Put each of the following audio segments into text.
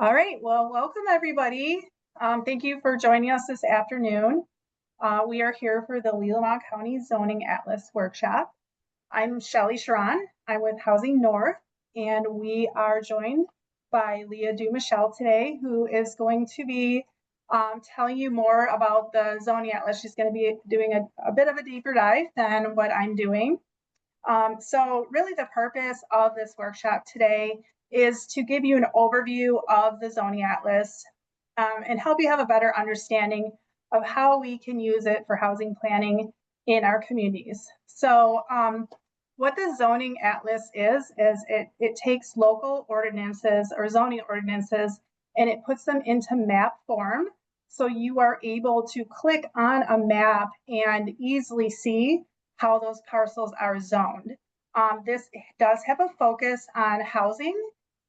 All right, well, welcome everybody. Thank you for joining us this afternoon. We are here for the Leelanau County Zoning Atlas Workshop. I'm Shelly Sharon. I'm with Housing North, and we are joined by Leah Dumichel today, who is going to be telling you more about the zoning atlas. She's going to be doing a bit of a deeper dive than what I'm doing. So really the purpose of this workshop today is to give you an overview of the zoning atlas and help you have a better understanding of how we can use it for housing planning in our communities. So what the zoning atlas is it takes local ordinances or zoning ordinances and it puts them into map form. So you are able to click on a map and easily see how those parcels are zoned. This does have a focus on housing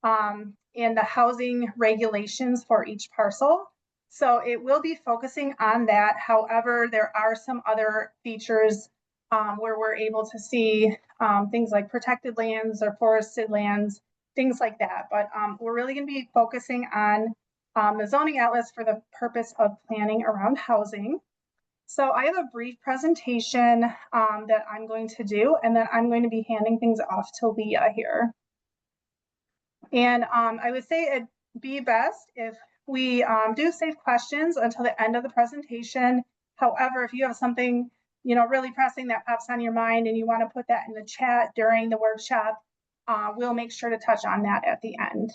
and the housing regulations for each parcel. So it will be focusing on that. However, there are some other features where we're able to see things like protected lands or forested lands, things like that. But we're really going to be focusing on the zoning atlas for the purpose of planning around housing. So I have a brief presentation that I'm going to do, and then I'm going to be handing things off to Leah here. And I would say it'd be best if we do save questions until the end of the presentation. However, if you have something, really pressing that pops on your mind and you want to put that in the chat during the workshop, we'll make sure to touch on that at the end.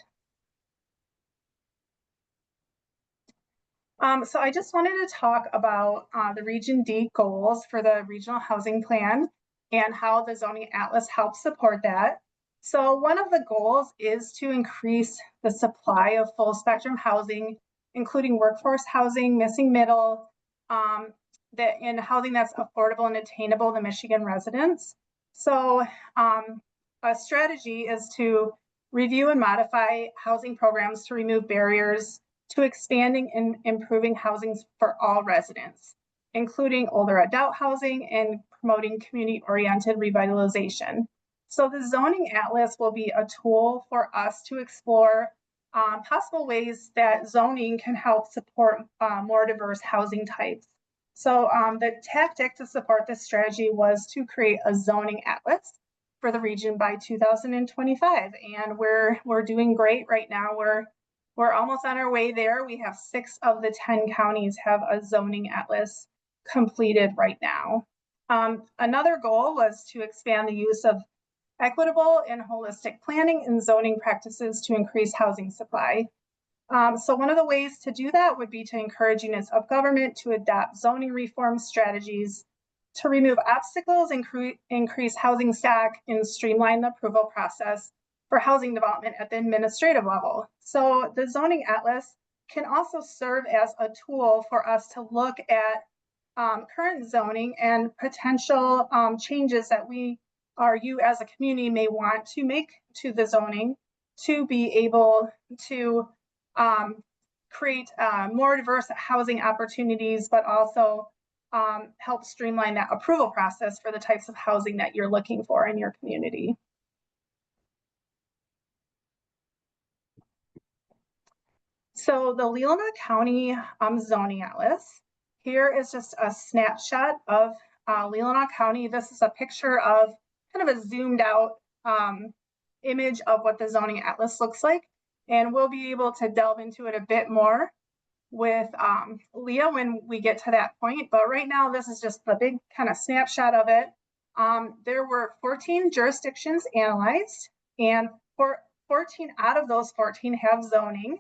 So I just wanted to talk about the Region D goals for the Regional Housing Plan and how the Zoning Atlas helps support that. So one of the goals is to increase the supply of full spectrum housing, including workforce housing, missing middle, and housing that's affordable and attainable to Michigan residents. So a strategy is to review and modify housing programs to remove barriers to expanding and improving housing for all residents, including older adult housing and promoting community-oriented revitalization. So the zoning atlas will be a tool for us to explore possible ways that zoning can help support more diverse housing types. So the tactic to support this strategy was to create a zoning atlas for the region by 2025, and we're doing great right now. We're almost on our way there. We have 6 of the 10 counties have a zoning atlas completed right now. Another goal was to expand the use of equitable and holistic planning and zoning practices to increase housing supply. So one of the ways to do that would be to encourage units of government to adopt zoning reform strategies to remove obstacles, increase housing stock, and streamline the approval process for housing development at the administrative level. So the zoning atlas can also serve as a tool for us to look at current zoning and potential changes that you as a community may want to make to the zoning to be able to create more diverse housing opportunities, but also help streamline that approval process for the types of housing that you're looking for in your community. So the Leelanau County Zoning Atlas, here is just a snapshot of Leelanau County. This is a picture of kind of a zoomed out image of what the zoning atlas looks like. And we'll be able to delve into it a bit more with Leah when we get to that point. But right now, this is just the big kind of snapshot of it. There were 14 jurisdictions analyzed, and 14 out of those 14 have zoning.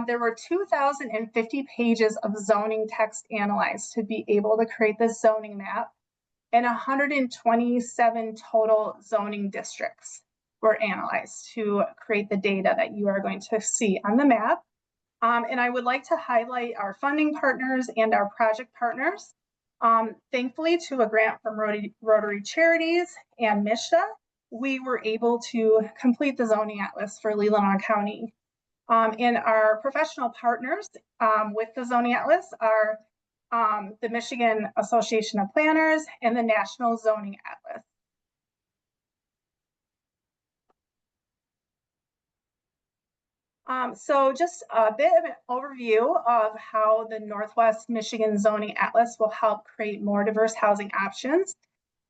There were 2,050 pages of zoning text analyzed to be able to create this zoning map, and 127 total zoning districts were analyzed to create the data that you are going to see on the map. And I would like to highlight our funding partners and our project partners. Thankfully, to a grant from Rotary Charities and MISHDA, we were able to complete the zoning atlas for Leelanau County. And our professional partners with the zoning atlas are the Michigan Association of Planners and the National Zoning Atlas. So just a bit of an overview of how the Northwest Michigan Zoning Atlas will help create more diverse housing options.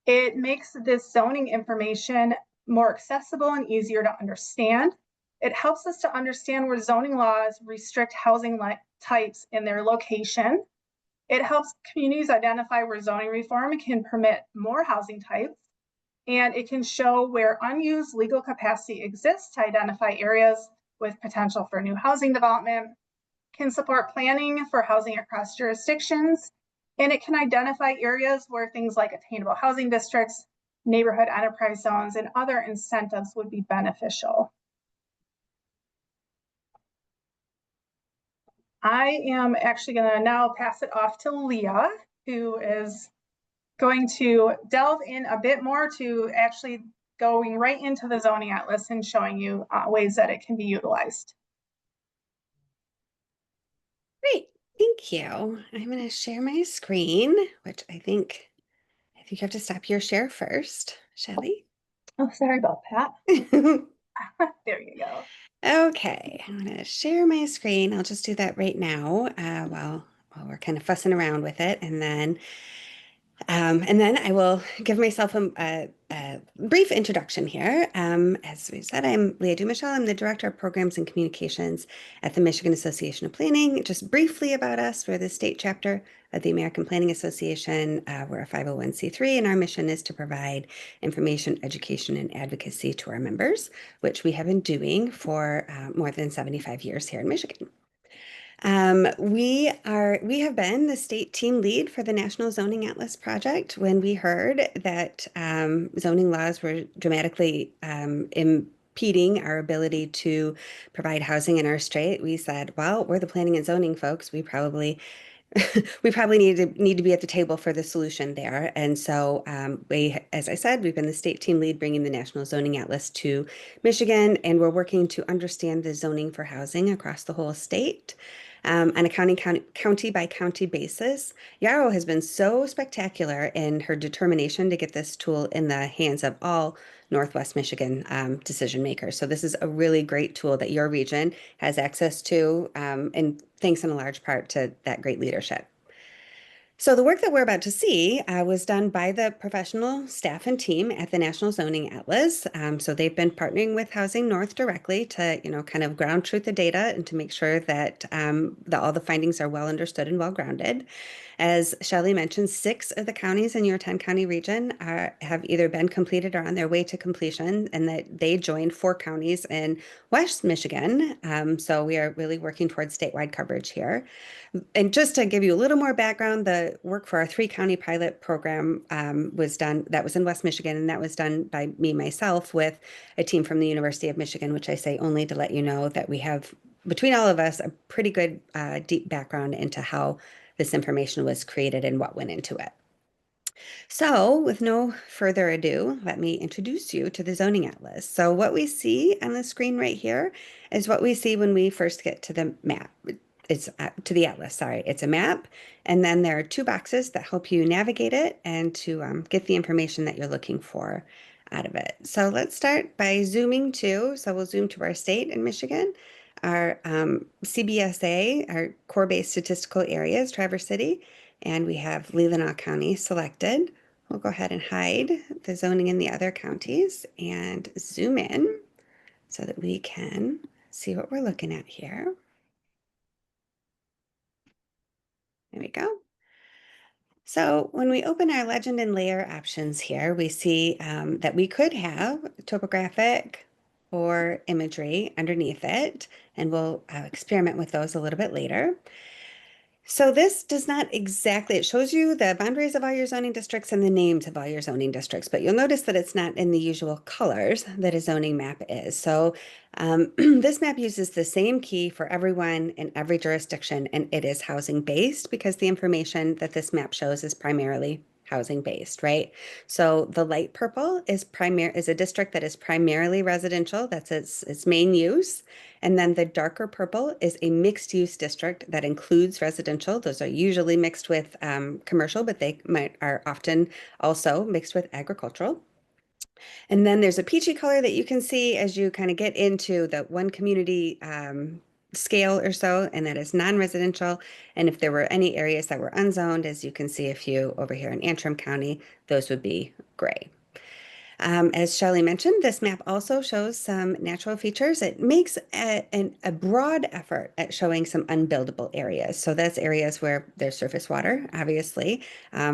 It makes this zoning information more accessible and easier to understand. It helps us to understand where zoning laws restrict housing types in their location. It helps communities identify where zoning reform can permit more housing types, and it can show where unused legal capacity exists to identify areas with potential for new housing development, can support planning for housing across jurisdictions, and it can identify areas where things like attainable housing districts, neighborhood enterprise zones, and other incentives would be beneficial. I am actually going to now pass it off to Leah, who is going to delve in a bit more to actually going right into the zoning atlas and showing you ways that it can be utilized. Great, thank you. I'm going to share my screen, which I think you have to stop your share first, Shelley. Oh, sorry about that. There you go. Okay, I'm going to share my screen. I'll just do that right now while we're kind of fussing around with it, and then I will give myself a brief introduction here. As we said, I'm Leah Dumichel. I'm the Director of Programs and Communications at the Michigan Association of Planning. Just briefly about us, we're the state chapter of the American Planning Association. We're a 501(c)(3), and our mission is to provide information, education, and advocacy to our members, which we have been doing for more than 75 years here in Michigan. We have been the state team lead for the National Zoning Atlas project. When we heard that zoning laws were dramatically impeding our ability to provide housing in our state, we said, well, we're the planning and zoning folks. We probably we probably need to be at the table for the solution there. And so as I said, we've been the state team lead bringing the National Zoning Atlas to Michigan, and we're working to understand the zoning for housing across the whole state. On a county by county basis. Yarrow has been so spectacular in her determination to get this tool in the hands of all Northwest Michigan decision makers. So this is a really great tool that your region has access to, and thanks in a large part to that great leadership. So the work that we're about to see was done by the professional staff and team at the National Zoning Atlas. So they've been partnering with Housing North directly to, kind of ground truth the data and to make sure that, all the findings are well understood and well grounded. As Shelley mentioned, 6 of the counties in your 10-county region have either been completed or on their way to completion, and that they joined 4 counties in West Michigan. So we are really working towards statewide coverage here. And just to give you a little more background, the work for our 3-county pilot program was done, that was in West Michigan, and that was done by me myself with a team from the University of Michigan, which I say only to let you know that we have, between all of us, a pretty good deep background into how this information was created and what went into it. So, with no further ado, let me introduce you to the zoning atlas. So, what we see on the screen right here is what we see when we first get to the map. It's to the atlas, sorry. It's a map, and then there are 2 boxes that help you navigate it and to get the information that you're looking for out of it. So, let's start by zooming to, so we'll zoom to our state in Michigan. Our CBSA, our core-based statistical areas, Traverse City, and we have Leelanau County selected. We'll go ahead and hide the zoning in the other counties and zoom in so that we can see what we're looking at here. There we go. So when we open our legend and layer options here, we see that we could have topographic or imagery underneath it, and we'll experiment with those a little bit later. So this does not exactly, it shows you the boundaries of all your zoning districts and the names of all your zoning districts, but you'll notice that it's not in the usual colors that a zoning map is. So this map uses the same key for everyone in every jurisdiction, and it is housing based because the information that this map shows is primarily housing based, right? So the light purple is a district that is primarily residential. That's its main use. And then the darker purple is a mixed use district that includes residential. Those are usually mixed with commercial, but they are often also mixed with agricultural. And then there's a peachy color that you can see as you kind of get into the one community scale or so, and that is non-residential. And if there were any areas that were unzoned, as you can see a few over here in Antrim County, those would be gray. As Shelley mentioned, this map also shows some natural features. It makes a broad effort at showing some unbuildable areas. So that's areas where there's surface water, obviously,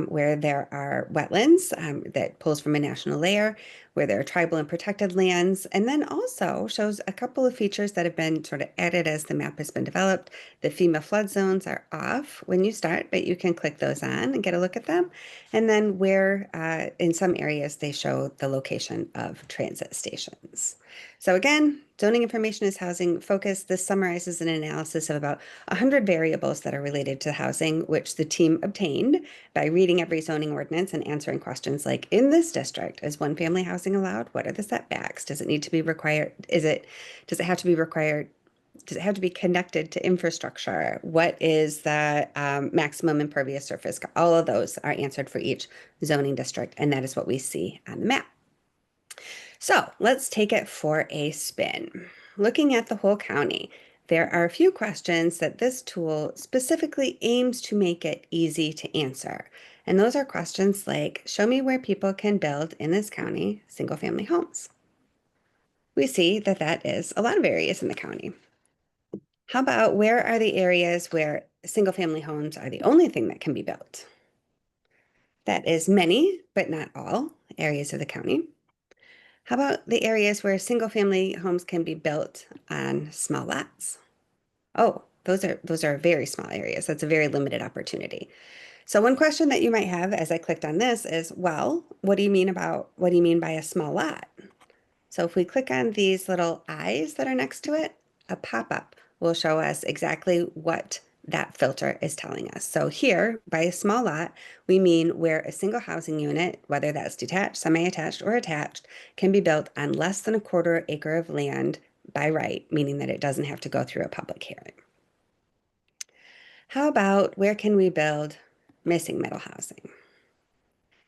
where there are wetlands that pulls from a national layer, where there are tribal and protected lands, and then also shows a couple of features that have been sort of added as the map has been developed. The FEMA flood zones are off when you start, but you can click those on and get a look at them. And then where in some areas they show the location of transit stations. So again, zoning information is housing focused. This summarizes an analysis of about 100 variables that are related to housing, which the team obtained by reading every zoning ordinance and answering questions like, in this district, is one family housing allowed? What are the setbacks? Does it need to be required? Does it have to be required? Does it have to be connected to infrastructure? What is the maximum impervious surface? All of those are answered for each zoning district, and that is what we see on the map. So let's take it for a spin. Looking at the whole county, there are a few questions that this tool specifically aims to make it easy to answer. And those are questions like, show me where people can build in this county single-family homes. We see that that is a lot of areas in the county. How about where are the areas where single-family homes are the only thing that can be built? That is many, but not all areas of the county. How about the areas where single-family homes can be built on small lots? Oh, those are very small areas. That's a very limited opportunity. So one question that you might have as I clicked on this is, well, what do you mean by a small lot? So if we click on these little eyes that are next to it, a pop-up will show us exactly what that filter is telling us. So here, by a small lot, we mean where a single housing unit, whether that's detached, semi-attached, or attached, can be built on less than a quarter acre of land by right, meaning that it doesn't have to go through a public hearing. How about where can we build missing middle housing?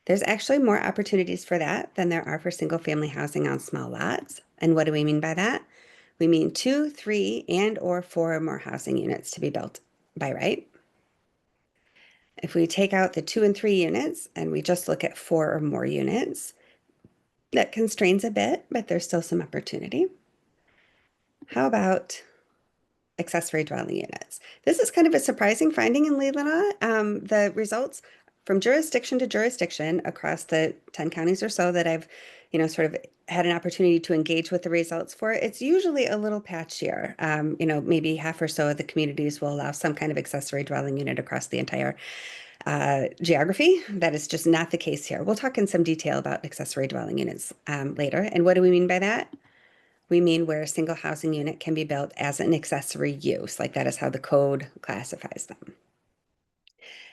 There's actually more opportunities for that than there are for single family housing on small lots. And what do we mean by that? We mean 2, 3, and or 4 or more housing units to be built by right. If we take out the 2 and 3 units and we just look at 4 or more units, that constrains a bit, but there's still some opportunity. How about accessory dwelling units? This is kind of a surprising finding in Leelanau. The results from jurisdiction to jurisdiction across the 10 counties or so that I've, sort of had an opportunity to engage with the results for, it's usually a little patchier. Maybe half or so of the communities will allow some kind of accessory dwelling unit across the entire geography. That is just not the case here. We'll talk in some detail about accessory dwelling units later. And what do we mean by that? We mean where a single housing unit can be built as an accessory use, like that is how the code classifies them.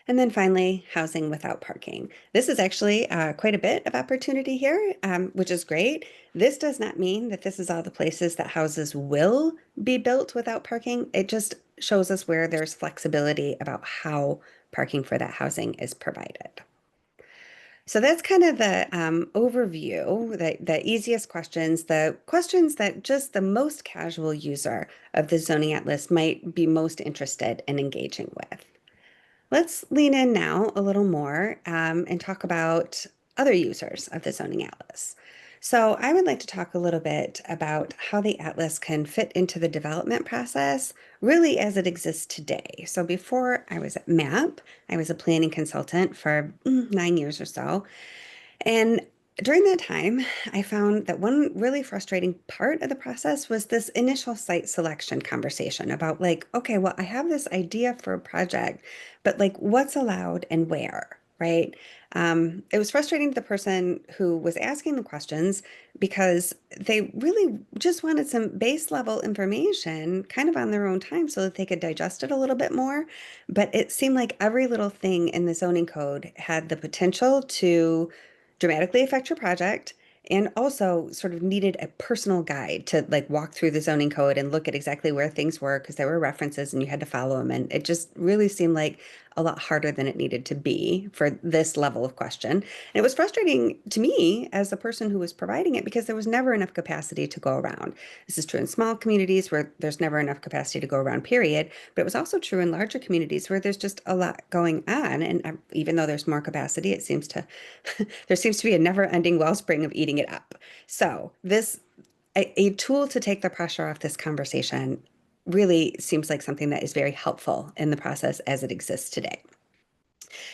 And then finally, housing without parking. This is actually quite a bit of opportunity here, which is great. This does not mean that this is all the places that houses will be built without parking. It just shows us where there's flexibility about how parking for that housing is provided. So that's kind of the overview, the easiest questions, the questions that just the most casual user of the Zoning Atlas might be most interested in engaging with. Let's lean in now a little more and talk about other users of the Zoning Atlas. So I would like to talk a little bit about how the Atlas can fit into the development process, really as it exists today. So before I was at MAP, I was a planning consultant for 9 years or so. And during that time, I found that one really frustrating part of the process was this initial site selection conversation about like, okay, well, I have this idea for a project, but like what's allowed and where, right? It was frustrating to the person who was asking the questions because they really just wanted some base level information kind of on their own time so that they could digest it a little bit more. But it seemed like every little thing in the zoning code had the potential to dramatically affect your project and also sort of needed a personal guide to like walk through the zoning code and look at exactly where things were because there were references and you had to follow them. And it just really seemed like a lot harder than it needed to be for this level of question. And it was frustrating to me as the person who was providing it because there was never enough capacity to go around. This is true in small communities where there's never enough capacity to go around, period. But it was also true in larger communities where there's just a lot going on. And even though there's more capacity, it seems to, there seems to be a never-ending wellspring of eating it up. So a tool to take the pressure off this conversation really seems like something that is very helpful in the process as it exists today.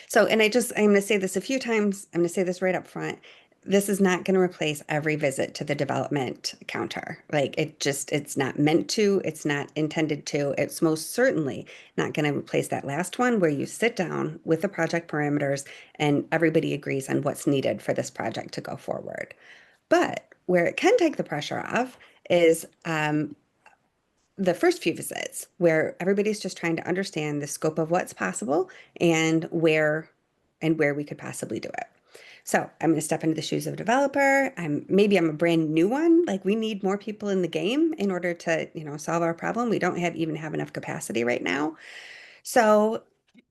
So, I'm going to say this a few times. I'm going to say this right up front. This is not going to replace every visit to the development counter. It's not meant to, it's not intended to. It's most certainly not going to replace that last one where you sit down with the project parameters and everybody agrees on what's needed for this project to go forward. But where it can take the pressure off is the first few visits, where everybody's just trying to understand the scope of what's possible and where we could possibly do it. So I'm going to step into the shoes of a developer. I'm a brand new one. Like we need more people in the game in order to, solve our problem. We don't even have enough capacity right now. So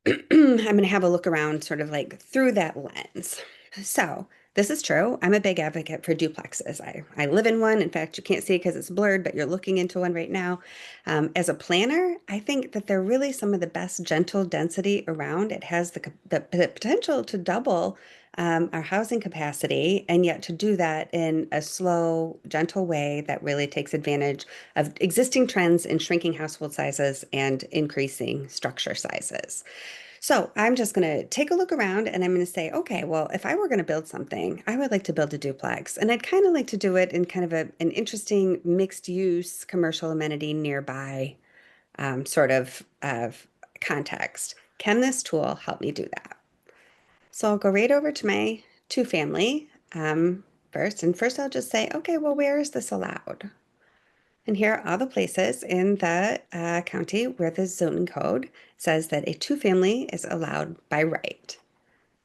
I'm going to have a look around sort of like through that lens. So this is true. I'm a big advocate for duplexes. I live in one. In fact, you can't see it because it's blurred, but you're looking into one right now. As a planner, I think that they're really some of the best gentle density around. It has the potential to double our housing capacity, and yet to do that in a slow, gentle way that really takes advantage of existing trends in shrinking household sizes and increasing structure sizes. So I'm just going to take a look around and I'm going to say, okay, well, if I were going to build something, I would like to build a duplex. And I'd kind of like to do it in kind of an interesting mixed use commercial amenity nearby of context. Can this tool help me do that? So I'll go right over to my two family first. And first I'll just say, okay, well, where is this allowed? And here are all the places in the county where the zoning code says that a two-family is allowed by right.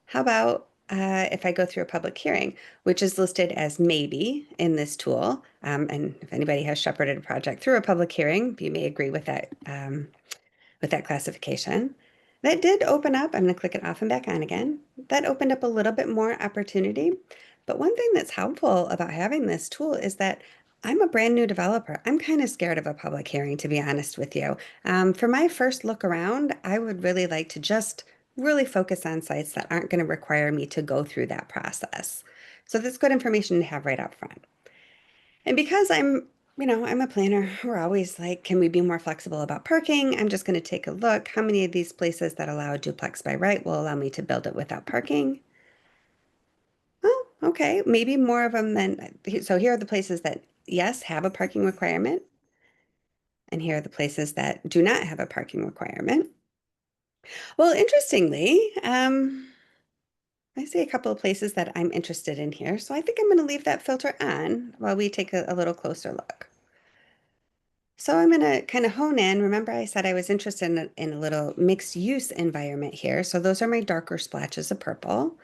How about if I go through a public hearing, which is listed as maybe in this tool? And if anybody has shepherded a project through a public hearing, you may agree with that classification. That did open up, I'm going to click it off and back on again. That opened up a little bit more opportunity. But one thing that's helpful about having this tool is that I'm a brand new developer. I'm kind of scared of a public hearing, to be honest with you. For my first look around, I would really like to just really focus on sites that aren't going to require me to go through that process. So that's good information to have right up front. And because I'm a planner, we're always like, can we be more flexible about parking? I'm just going to take a look. How many of these places that allow a duplex by right will allow me to build it without parking? Oh, okay. Maybe more of them than, so here are the places that, yes, have a parking requirement. And here are the places that do not have a parking requirement. Well, interestingly, I see a couple of places that I'm interested in here. So I think I'm going to leave that filter on while we take a little closer look. So I'm going to kind of hone in. Remember, I said I was interested in a little mixed use environment here. So those are my darker splotches of purple.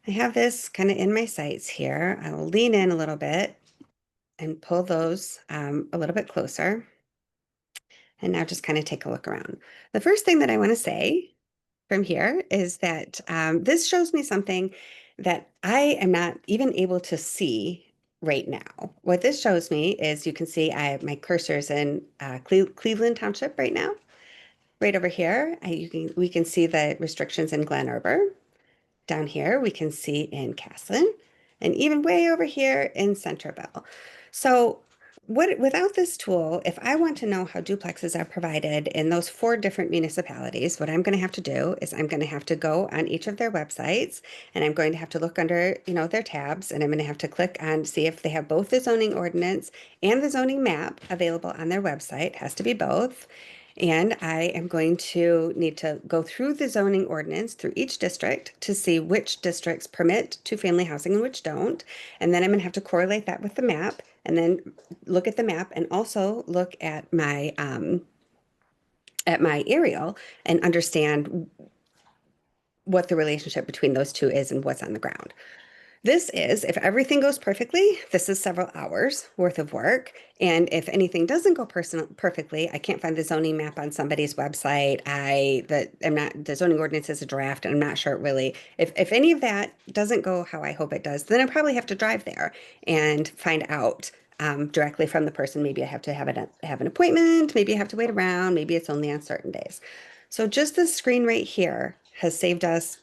I have this kind of in my sights here. I will lean in a little bit and pull those a little bit closer. And now just kind of take a look around. The first thing that I want to say from here is that this shows me something that I am not even able to see right now. What this shows me is you can see my cursor's in Cleveland Township right now. Right over here, we can see the restrictions in Glen Arbor. Down here, we can see in Castlin, and even way over here in Centerville. So without this tool, if I want to know how duplexes are provided in those 4 different municipalities, what I'm going to have to do is I'm going to have to go on each of their websites and I'm going to have to look under, their tabs, and I'm going to have to click on see if they have both the zoning ordinance and the zoning map available on their website. It has to be both. And I am going to need to go through the zoning ordinance through each district to see which districts permit two-family housing and which don't. And then I'm going to have to correlate that with the map and then look at the map and also look at my aerial and understand what the relationship between those two is and what's on the ground. This is, if everything goes perfectly, this is several hours worth of work. And if anything doesn't go perfectly, I can't find the zoning map on somebody's website. I'm not, the zoning ordinance is a draft, and I'm not sure it really, if any of that doesn't go how I hope it does, then I probably have to drive there and find out directly from the person. Maybe I have to have an appointment. Maybe I have to wait around. Maybe it's only on certain days. So just this screen right here has saved us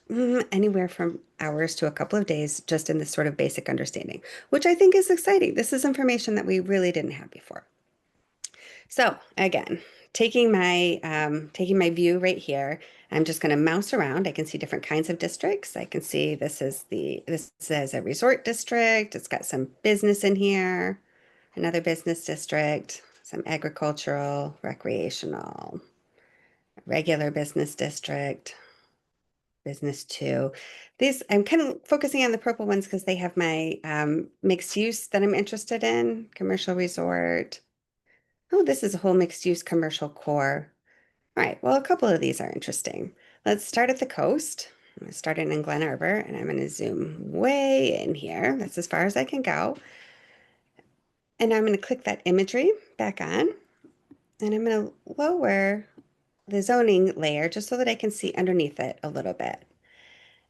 anywhere from hours to a couple of days just in this sort of basic understanding, which I think is exciting. This is information that we really didn't have before. So again, taking my view right here, I'm just going to mouse around. I can see different kinds of districts. I can see this says a resort district. It's got some business in here, another business district, some agricultural, recreational, regular business district, business two. These, I'm kind of focusing on the purple ones because they have my mixed use that I'm interested in, commercial resort. Oh, this is a whole mixed use commercial core. All right, well, a couple of these are interesting. Let's start at the coast. I'm going to start in Glen Arbor, and I'm going to zoom way in here. That's as far as I can go. And I'm going to click that imagery back on, and I'm going to lower the zoning layer just so that I can see underneath it a little bit.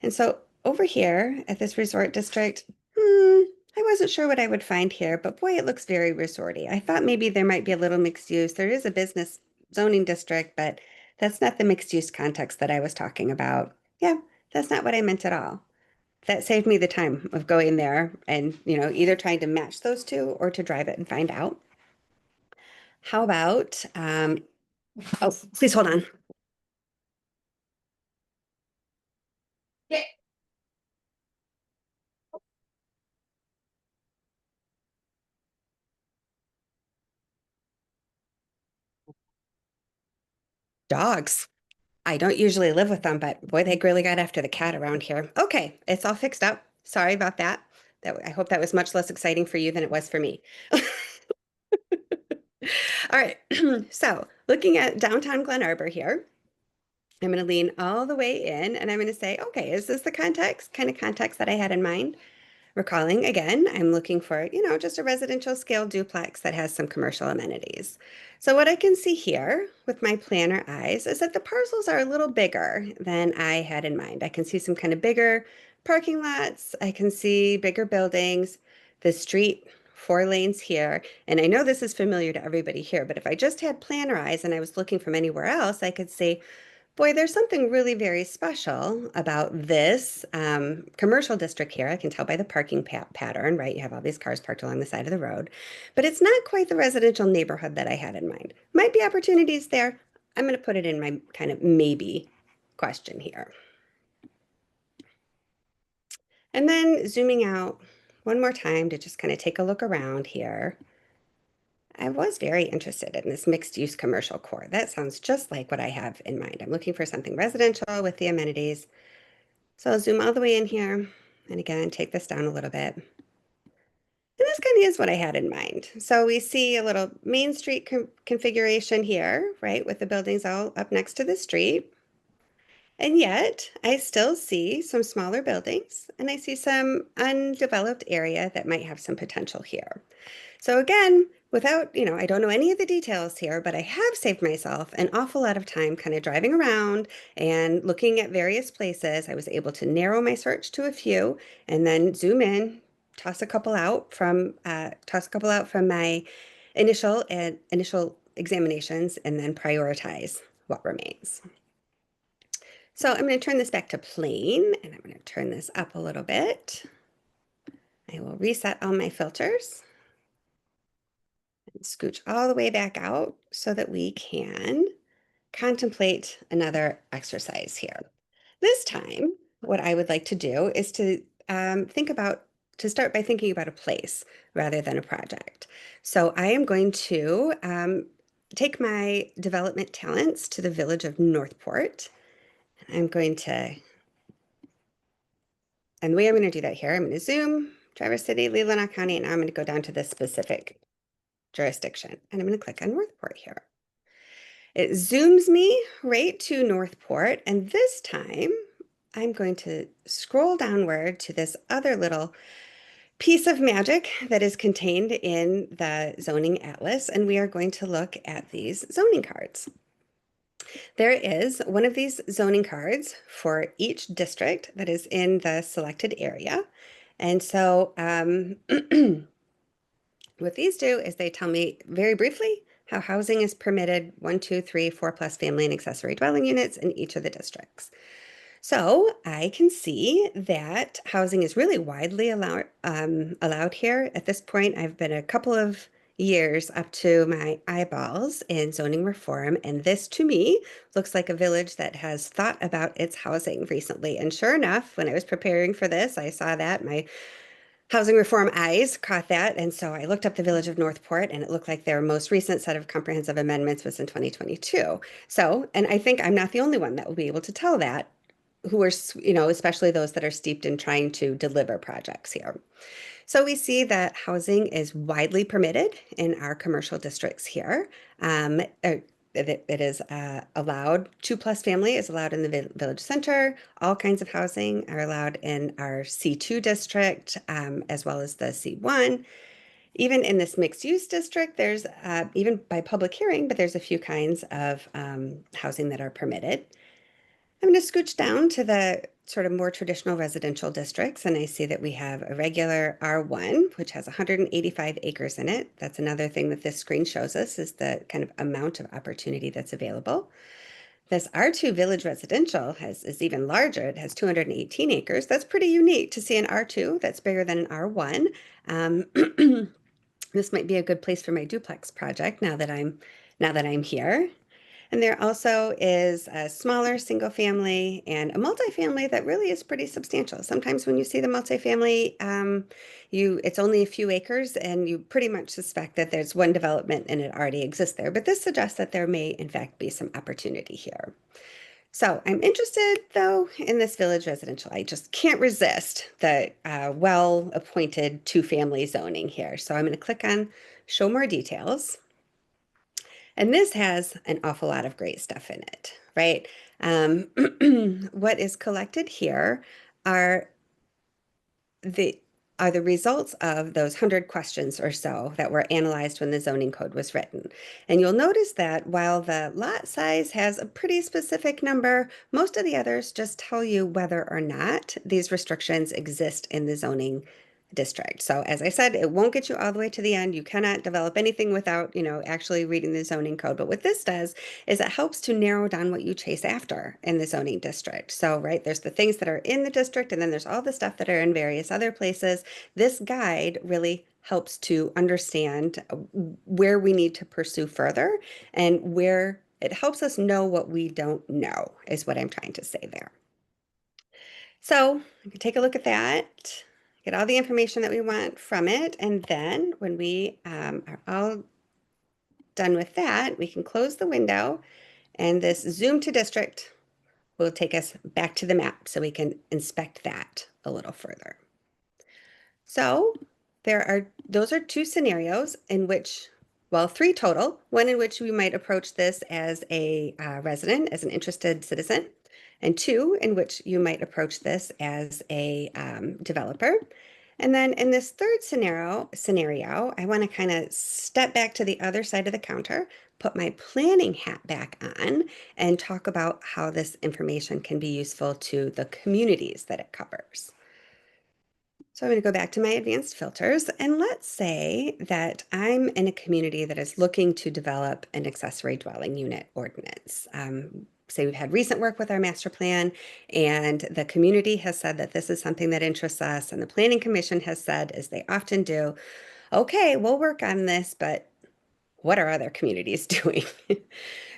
And so over here at this resort district, I wasn't sure what I would find here, but boy, it looks very resorty. I thought maybe there might be a little mixed use. There is a business zoning district, but that's not the mixed use context that I was talking about. Yeah, that's not what I meant at all. That saved me the time of going there and, either trying to match those two or to drive it and find out. How about, oh, please hold on. Dogs. I don't usually live with them, but boy, they really got after the cat around here. Okay, it's all fixed up. Sorry about that. I hope that was much less exciting for you than it was for me. All right, so looking at downtown Glen Arbor here, I'm going to lean all the way in and I'm going to say, okay, is this the kind of context that I had in mind? Recalling again, I'm looking for, just a residential scale duplex that has some commercial amenities. So what I can see here with my planner eyes is that the parcels are a little bigger than I had in mind. I can see some kind of bigger parking lots. I can see bigger buildings, the street, 4 lanes here. And I know this is familiar to everybody here, but if I just had planner eyes and I was looking from anywhere else, I could say, boy, there's something really very special about this commercial district here. I can tell by the parking pattern, right? You have all these cars parked along the side of the road, but it's not quite the residential neighborhood that I had in mind. Might be opportunities there. I'm going to put it in my kind of maybe question here. And then zooming out one more time to just kind of take a look around here. I was very interested in this mixed use commercial core. That sounds just like what I have in mind. I'm looking for something residential with the amenities. So I'll zoom all the way in here and again, take this down a little bit. And this kind of is what I had in mind. So we see a little Main Street configuration here, right, with the buildings all up next to the street. And yet I still see some smaller buildings and I see some undeveloped area that might have some potential here. So again, without, I don't know any of the details here, but I have saved myself an awful lot of time kind of driving around and looking at various places. I was able to narrow my search to a few and then zoom in, toss a couple out from my initial examinations and then prioritize what remains. So I'm going to turn this back to plain and I'm going to turn this up a little bit. I will reset all my filters. Scooch all the way back out so that we can contemplate another exercise here. This time, what I would like to do is to start by thinking about a place rather than a project. So I am going to take my development talents to the village of Northport. I'm going to, and the way I'm going to do that here, I'm going to zoom, Traverse City, Leelanau County, and now I'm going to go down to this specific jurisdiction. And I'm going to click on Northport here. It zooms me right to Northport, and this time I'm going to scroll downward to this other little piece of magic that is contained in the zoning atlas, and we are going to look at these zoning cards. There is one of these zoning cards for each district that is in the selected area. And so what these do is they tell me very briefly how housing is permitted 1, 2, 3, 4 plus family and accessory dwelling units in each of the districts. So I can see that housing is really widely allowed here. At this point, I've been a couple of years up to my eyeballs in zoning reform, and this to me looks like a village that has thought about its housing recently. And sure enough, when I was preparing for this, I saw that my housing reform eyes caught that. And so I looked up the village of Northport, and it looked like their most recent set of comprehensive amendments was in 2022. So, and I think I'm not the only one that will be able to tell that, who are, especially those that are steeped in trying to deliver projects here. So we see that housing is widely permitted in our commercial districts here. It is allowed, 2 plus family is allowed in the village center. All kinds of housing are allowed in our C2 district, as well as the C1. Even in this mixed use district, there's even by public hearing, but there's a few kinds of housing that are permitted. I'm going to scooch down to the sort of more traditional residential districts, and I see that we have a regular R1, which has 185 acres in it. That's another thing that this screen shows us, is the kind of amount of opportunity that's available. This R2 Village Residential is even larger. It has 218 acres. That's pretty unique to see an R2 that's bigger than an R1. Um, this might be a good place for my duplex project now that I'm here. And there also is a smaller single family and a multifamily that really is pretty substantial. Sometimes when you see the multifamily, it's only a few acres and you pretty much suspect that there's one development and it already exists there. But this suggests that there may in fact be some opportunity here. So I'm interested though in this village residential. I just can't resist the well-appointed two-family zoning here. So I'm going to click on show more details. And this has an awful lot of great stuff in it, right? Um, what is collected here are the are the results of those 100 questions or so that were analyzed when the zoning code was written. And you'll notice that while the lot size has a pretty specific number, most of the others just tell you whether or not these restrictions exist in the zoning district. So as I said, it won't get you all the way to the end. You cannot develop anything without, actually reading the zoning code. But what this does is it helps to narrow down what you chase after in the zoning district. So, right, there's the things that are in the district, and then there's all the stuff that are in various other places. This guide really helps to understand where we need to pursue further and where it helps us know what we don't know, is what I'm trying to say there. So we can take a look at that, get all the information that we want from it, and then when we are all done with that, we can close the window, and this zoom to district will take us back to the map so we can inspect that a little further. So those are 2 scenarios in which, well, 3 total, one in which we might approach this as a resident, as an interested citizen, and 2 in which you might approach this as a developer. And then in this third scenario, I want to kind of step back to the other side of the counter, put my planning hat back on, and talk about how this information can be useful to the communities that it covers. So I'm going to go back to my advanced filters, and let's say that I'm in a community that is looking to develop an accessory dwelling unit ordinance. Say we've had recent work with our master plan, and the community has said that this is something that interests us, and the Planning Commission has said, as they often do, okay, we'll work on this, but what are other communities doing?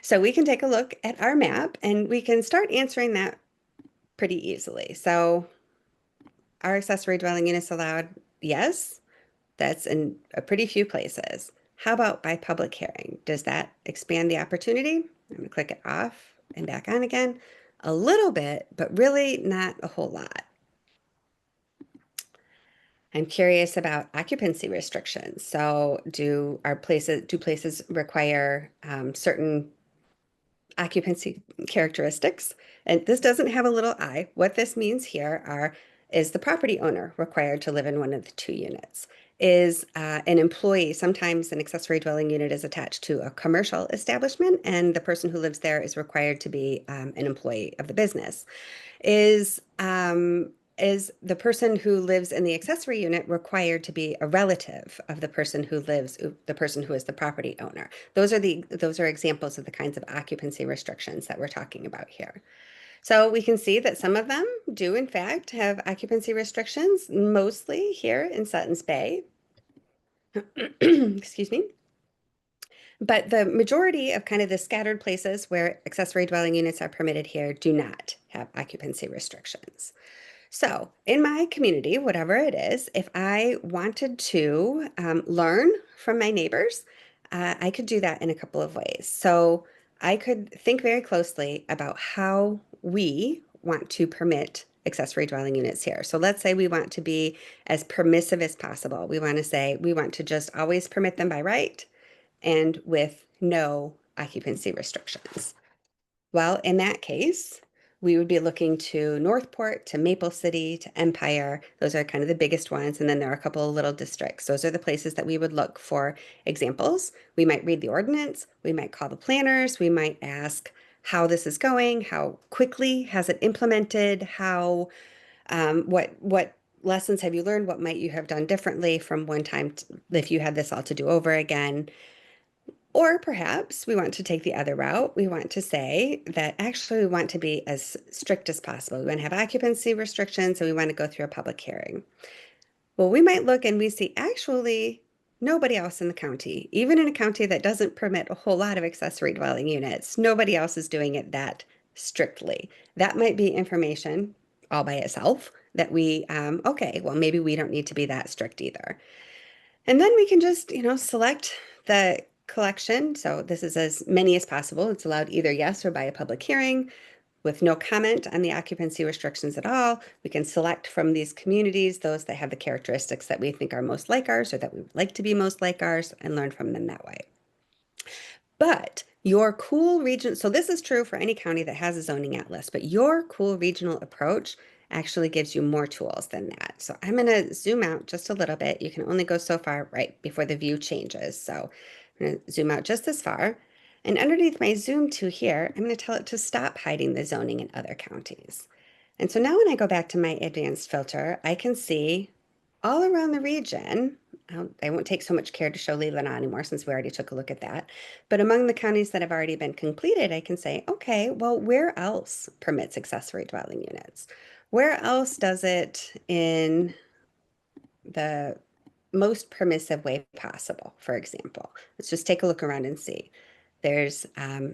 So we can take a look at our map, and we can start answering that pretty easily. So are accessory dwelling units allowed? Yes, that's in a pretty few places. How about by public hearing? Does that expand the opportunity? I'm gonna click it off and back on again. A little bit, but really not a whole lot. I'm curious about occupancy restrictions. So do places require certain occupancy characteristics. And this doesn't have a little I. What this means here is the property owner required to live in one of the two units? Is an employee, sometimes an accessory dwelling unit is attached to a commercial establishment, and the person who lives there is required to be an employee of the business. Is is the person who lives in the accessory unit required to be a relative of the person who is the property owner? Those are examples of the kinds of occupancy restrictions that we're talking about here. So we can see that some of them do in fact have occupancy restrictions, mostly here in Sutton's Bay. Excuse me. But the majority of kind of the scattered places where accessory dwelling units are permitted here do not have occupancy restrictions. So, in my community, whatever it is, if I wanted to learn from my neighbors, I could do that in a couple of ways. So, I could think very closely about how we want to permit accessory dwelling units here. So, let's say we want to be as permissive as possible. We want to say we want to just always permit them by right and with no occupancy restrictions. Well, in that case, we would be looking to Northport, to Maple City, to Empire. Those are kind of the biggest ones. And then there are a couple of little districts. Those are the places that we would look for examples. We might read the ordinance. We might call the planners. We might ask how this is going, how quickly has it implemented, what lessons have you learned? What might you have done differently from one time if you had this all to do over again? Or perhaps we want to take the other route. We want to say that actually we want to be as strict as possible. We want to have occupancy restrictions and we want to go through a public hearing. Well, we might look and we see actually nobody else in the county, even in a county that doesn't permit a whole lot of accessory dwelling units, nobody else is doing it that strictly. That might be information all by itself that okay, well, maybe we don't need to be that strict either. And then we can just, select the collection. So this is as many as possible. It's allowed either yes or by a public hearing with no comment on the occupancy restrictions at all. We can select from these communities those that have the characteristics that we think are most like ours or that we would like to be most like ours and learn from them that way. But your cool region, so this is true for any county that has a zoning atlas, but your cool regional approach actually gives you more tools than that. So I'm going to zoom out just a little bit. You can only go so far right before the view changes. So I'm going to zoom out just this far. And underneath my zoom to here, I'm going to tell it to stop hiding the zoning in other counties. And so now when I go back to my advanced filter, I can see all around the region. I won't take so much care to show Leelanau anymore since we already took a look at that. But among the counties that have already been completed, I can say, okay, well, where else permits accessory dwelling units? Where else does it in the most permissive way possible, for example? Let's just take a look around and see. There's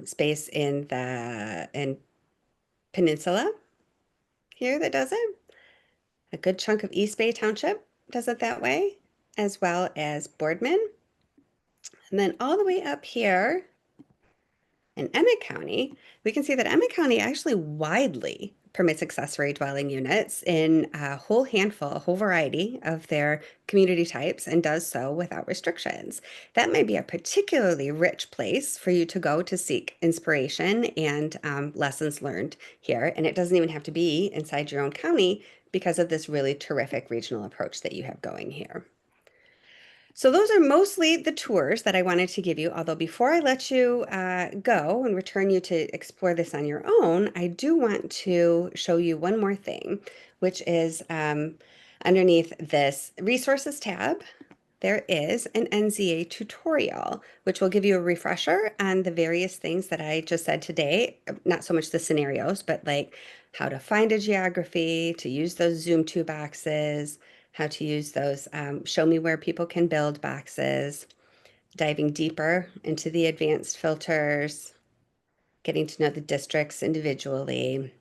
space in Peninsula here that does it. A good chunk of East Bay Township does it that way, as well as Boardman. And then all the way up here in Emmett County, we can see that Emmett County actually widely permits accessory dwelling units in a whole handful, a whole variety of their community types and does so without restrictions. That may be a particularly rich place for you to go to seek inspiration and lessons learned here. And it doesn't even have to be inside your own county because of this really terrific regional approach that you have going here. So those are mostly the tours that I wanted to give you. Although before I let you go and return you to explore this on your own, I do want to show you one more thing, which is underneath this resources tab, there is an NZA tutorial, which will give you a refresher on the various things that I just said today. Not so much the scenarios, but like how to find a geography, to use those Zoom to boxes, how to use those show me where people can build boxes, diving deeper into the advanced filters, getting to know the districts individually.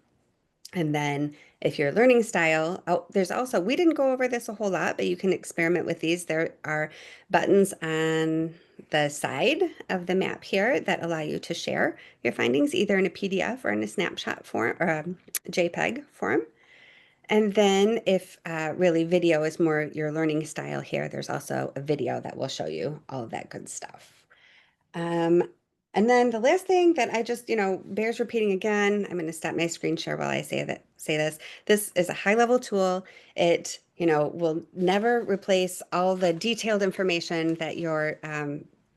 And then if your learning style, oh, there's also, we didn't go over this a whole lot, but you can experiment with these. There are buttons on the side of the map here that allow you to share your findings either in a PDF or in a snapshot form or a JPEG form. And then if really video is more your learning style here, there's also a video that will show you all of that good stuff. And then the last thing that I just, bears repeating again, I'm going to stop my screen share while I say this. This is a high level tool. It, will never replace all the detailed information that your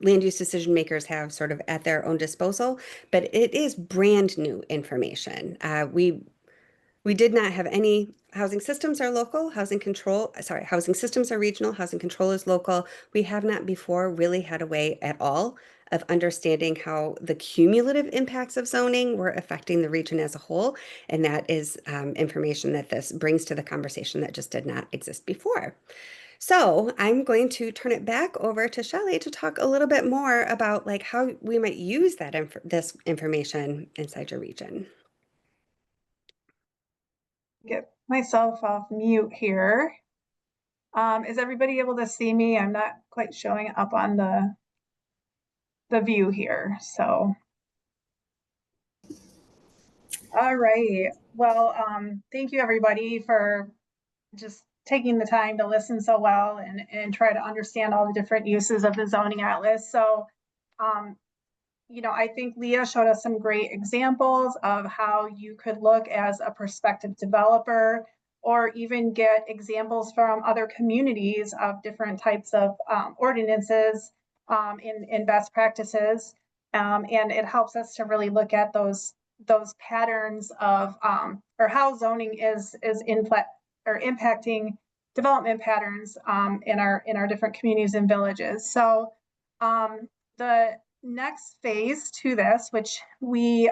land use decision makers have sort of at their own disposal, but it is brand new information. We did not have any housing systems are local, housing systems are regional, housing control is local. We have not before really had a way at all of understanding how the cumulative impacts of zoning were affecting the region as a whole. And that is information that this brings to the conversation that just did not exist before. So I'm going to turn it back over to Shelley to talk a little bit more about like how we might use this information inside your region. Get myself off mute here. Is everybody able to see me? I'm not quite showing up on the view here. So, all right. Well, thank you everybody for just taking the time to listen so well and try to understand all the different uses of the zoning atlas. So, um, I think Leah showed us some great examples of how you could look as a prospective developer or even get examples from other communities of different types of ordinances in best practices. And it helps us to really look at those patterns of or how zoning is or impacting development patterns in our different communities and villages. So the next phase to this, which we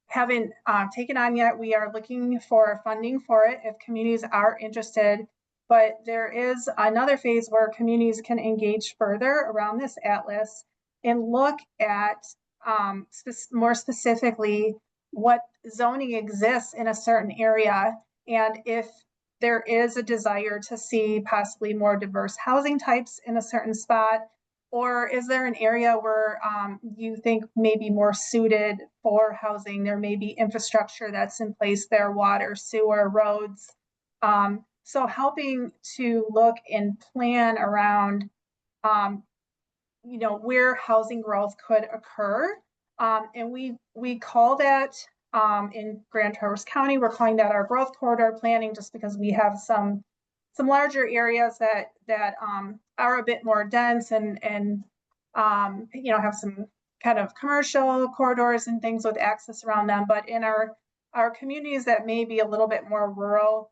haven't taken on yet, we are looking for funding for it if communities are interested. But there is another phase where communities can engage further around this atlas and look at more specifically what zoning exists in a certain area and if there is a desire to see possibly more diverse housing types in a certain spot, or is there an area where you think may be more suited for housing? There may be infrastructure that's in place there, water, sewer, roads. So helping to look and plan around where housing growth could occur. And we call that in Grand Traverse County, we're calling that our growth corridor planning, just because we have some larger areas that are a bit more dense and have some kind of commercial corridors and things with access around them. But in our communities that may be a little bit more rural,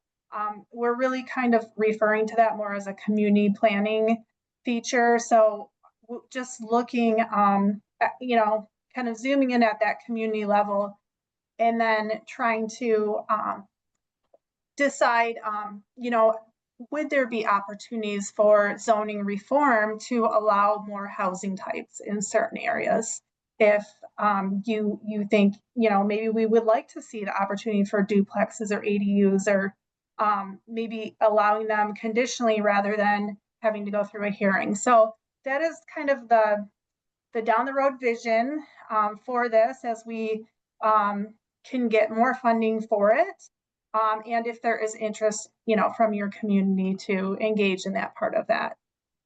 we're really kind of referring to that more as a community planning feature. So just looking, kind of zooming in at that community level and then trying to decide, would there be opportunities for zoning reform to allow more housing types in certain areas? If you think, maybe we would like to see the opportunity for duplexes or ADUs or maybe allowing them conditionally rather than having to go through a hearing. So that is kind of the down the road vision for this as we can get more funding for it. And if there is interest, from your community to engage in that part of that.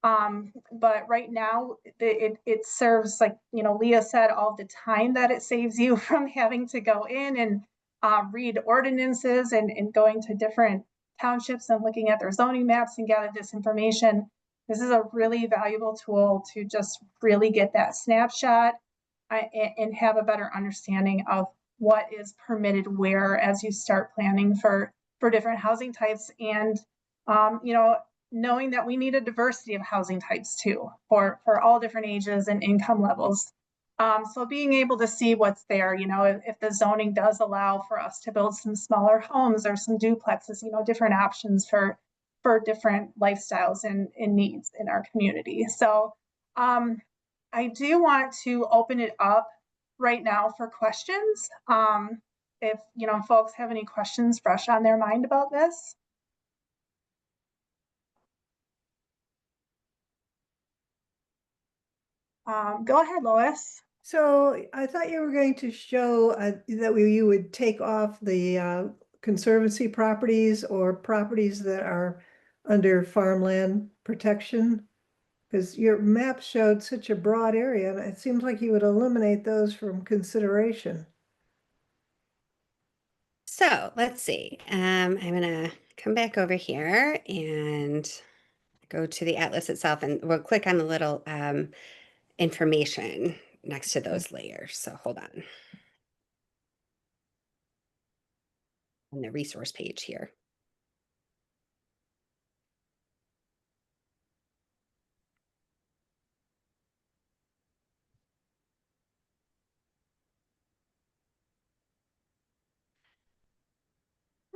But right now it serves, like, Leah said, all the time that it saves you from having to go in and read ordinances and going to different townships and looking at their zoning maps and gather this information. This is a really valuable tool to just really get that snapshot and have a better understanding of what is permitted where as you start planning for different housing types, and knowing that we need a diversity of housing types too for all different ages and income levels. So being able to see what's there, if the zoning does allow for us to build some smaller homes or some duplexes, different options for different lifestyles and needs in our community. So I do want to open it up right now for questions. If folks have any questions fresh on their mind about this. Go ahead, Lois. So I thought you were going to show that you would take off the conservancy properties or properties that are under farmland protection. Because your map showed such a broad area, and it seems like you would eliminate those from consideration. So let's see. I'm gonna come back over here and go to the atlas itself, and we'll click on the little information next to those layers. So hold on. On the resource page here.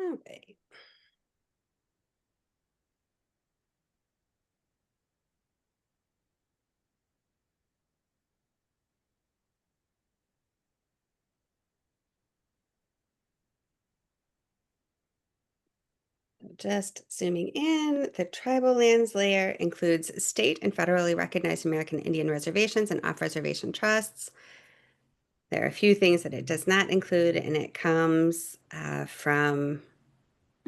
Okay. Just zooming in, the tribal lands layer includes state and federally recognized American Indian reservations and off-reservation trusts. There are a few things that it does not include, and it comes from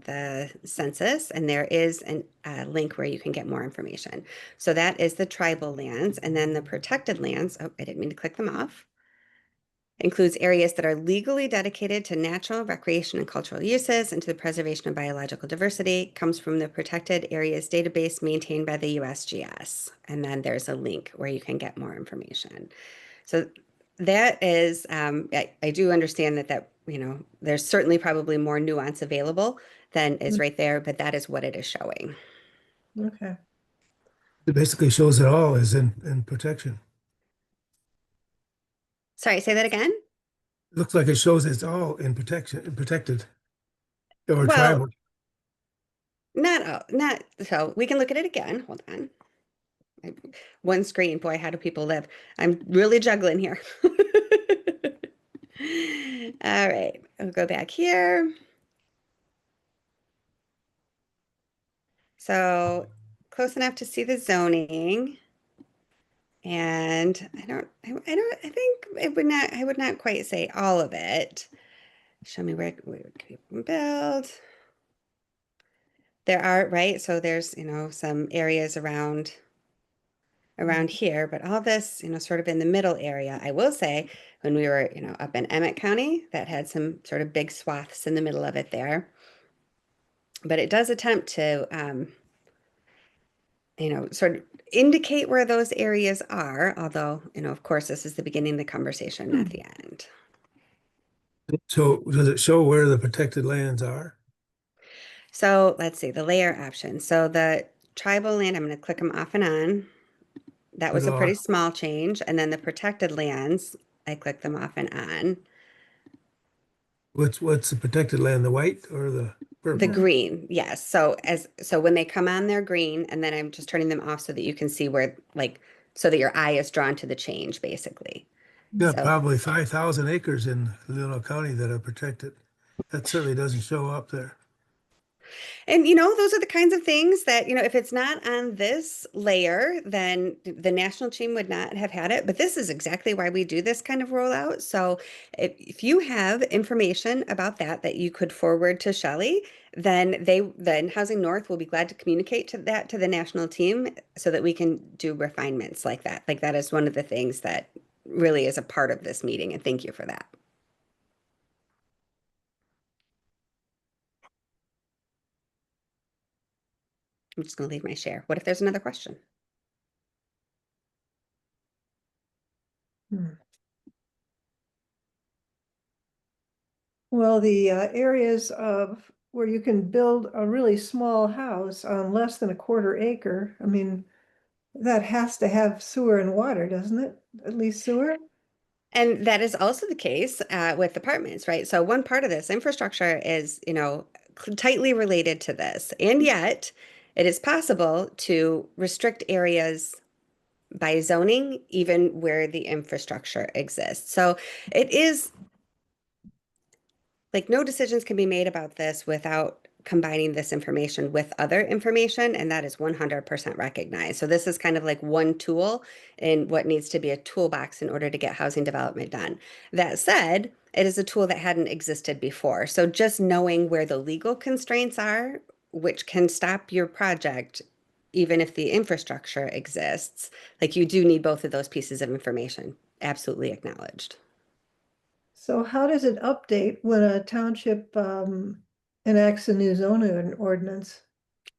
the census, and there is a link where you can get more information. So that is the tribal lands, and then the protected lands, oh, I didn't mean to click them off, includes areas that are legally dedicated to natural, recreation, and cultural uses and to the preservation of biological diversity, comes from the protected areas database maintained by the USGS. And then there's a link where you can get more information. So that is, I do understand that, there's certainly probably more nuance available than is right there, but that is what it is showing. Okay. It basically shows it all is in protection. Sorry, say that again? It looks like it shows it's all in protection, protected or Well, tribal. not so we can look at it again. Hold on. One screen, boy, how do people live? I'm really juggling here. All right, I'll go back here. So close enough to see the zoning. And I think I would not quite say all of it. Show me where we can build. There are, right? So there's, some areas around here, but all this, sort of in the middle area. I will say when we were, up in Emmett County, that had some sort of big swaths in the middle of it there. But it does attempt to, sort of indicate where those areas are, although, of course, this is the beginning of the conversation, not the end. So does it show where the protected lands are? So let's see the layer option. So the tribal land, I'm going to click them off and on. That was Good a pretty Lord. small change. And then the protected lands, I click them off and on. What's the protected land, the white or the The purple? green, yes. So when they come on, they're green, and then I'm just turning them off so that you can see where, so that your eye is drawn to the change, basically. Yeah, So, probably 5,000 acres in Leelanau County that are protected. That certainly doesn't show up there. and those are the kinds of things that, if it's not on this layer, then the national team would not have had it. But this is exactly why we do this kind of rollout. So if you have information about that you could forward to Shelley, then Housing North will be glad to communicate to the national team so that we can do refinements like that. Like that is one of the things that really is a part of this meeting. And thank you for that. I'm just going to leave my share. What if there's another question? Hmm. Well, the areas of where you can build a really small house on less than a quarter acre, I mean, that has to have sewer and water, doesn't it? At least sewer? And that is also the case with apartments, right? So one part of this infrastructure is, tightly related to this. And yet it is possible to restrict areas by zoning, even where the infrastructure exists. So it is like no decisions can be made about this without combining this information with other information, and that is 100% recognized. So this is kind of like one tool in what needs to be a toolbox in order to get housing development done. That said, it is a tool that hadn't existed before. So just knowing where the legal constraints are, which can stop your project, even if the infrastructure exists, like you do need both of those pieces of information. Absolutely acknowledged. So how does it update when a township enacts a new zoning ordinance?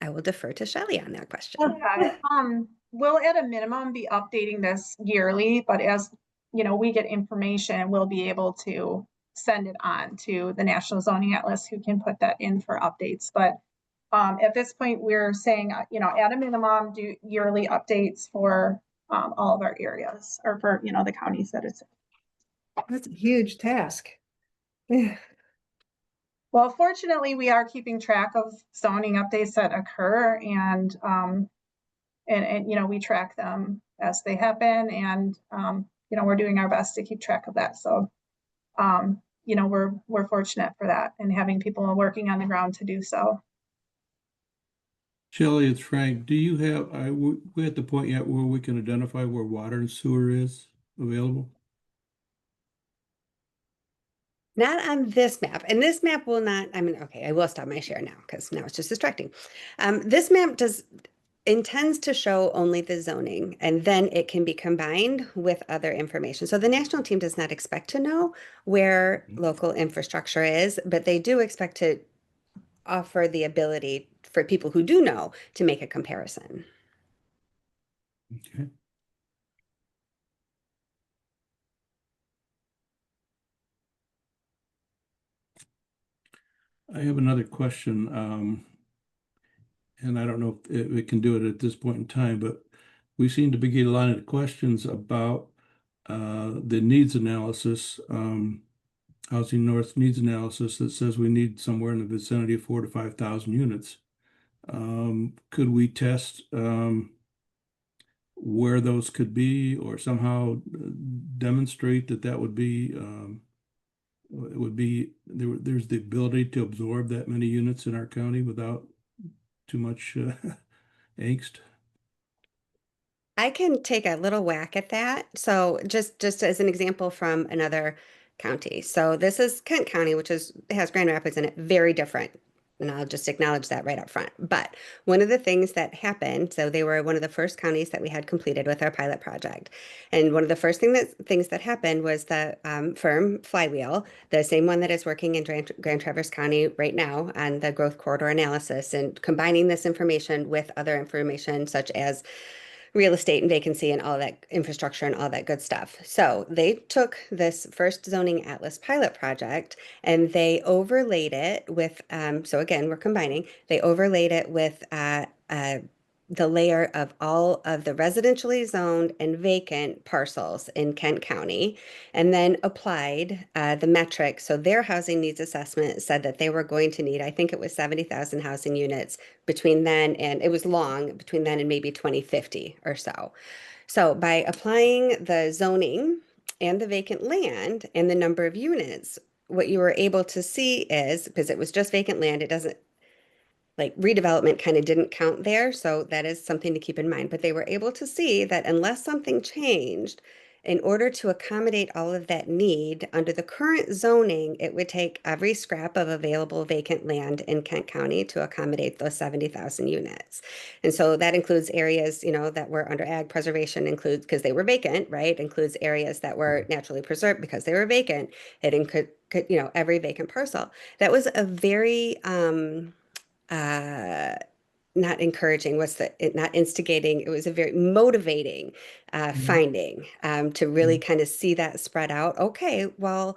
I will defer to Shelley on that question. Okay, we'll at a minimum be updating this yearly, but as you know, we get information, we'll be able to send it on to the National Zoning Atlas who can put that in for updates. But at this point, we're saying, you know, at a minimum, do yearly updates for all of our areas or for, you know, the counties that it's. That's a huge task. Yeah. Well, fortunately, we are keeping track of zoning updates that occur and you know, we track them as they happen and you know, we're doing our best to keep track of that. So you know, we're fortunate for that and having people working on the ground to do so. Shelley, it's Frank. Do you have, we at the point yet where we can identify where water and sewer is available? Not on this map. And this map will not, I mean, okay, I will stop my share now because now it's just distracting. This map intends to show only the zoning and then it can be combined with other information. So the national team does not expect to know where local infrastructure is, but they do expect to offer the ability for people who do know to make a comparison. Okay. I have another question, and I don't know if we can do it at this point in time, but we seem to be getting a lot of questions about the needs analysis, Housing North needs analysis that says we need somewhere in the vicinity of 4,000 to 5,000 units. Could we test where those could be, or somehow demonstrate that that would be it would be there's the ability to absorb that many units in our county without too much angst? I can take a little whack at that. So just as an example from another county. So this is Kent County, which has Grand Rapids in it, very different. And I'll just acknowledge that right up front. But one of the things that happened, so they were one of the first counties that we had completed with our pilot project. And one of the first things that happened was the firm Flywheel, the same one that is working in Grand Traverse County right now on the growth corridor analysis and combining this information with other information such as real estate and vacancy and all that infrastructure and all that good stuff. So they took this first zoning atlas pilot project and they overlaid it with, so again, we're combining, they overlaid it with the layer of all of the residentially zoned and vacant parcels in Kent County, and then applied the metrics. So their housing needs assessment said that they were going to need, I think it was 70,000 housing units between then and it was long between then and maybe 2050 or so. So by applying the zoning and the vacant land and the number of units, what you were able to see is because it was just vacant land, it doesn't like redevelopment kind of didn't count there. So that is something to keep in mind. But they were able to see that unless something changed, in order to accommodate all of that need under the current zoning, it would take every scrap of available vacant land in Kent County to accommodate those 70,000 units. And so that includes areas, you know, that were under ag preservation, includes because they were vacant, right? Includes areas that were naturally preserved because they were vacant. It include, you know, every vacant parcel. That was a very uh, not encouraging, not instigating, it was a very motivating finding to really kind of see that spread out. Okay, well,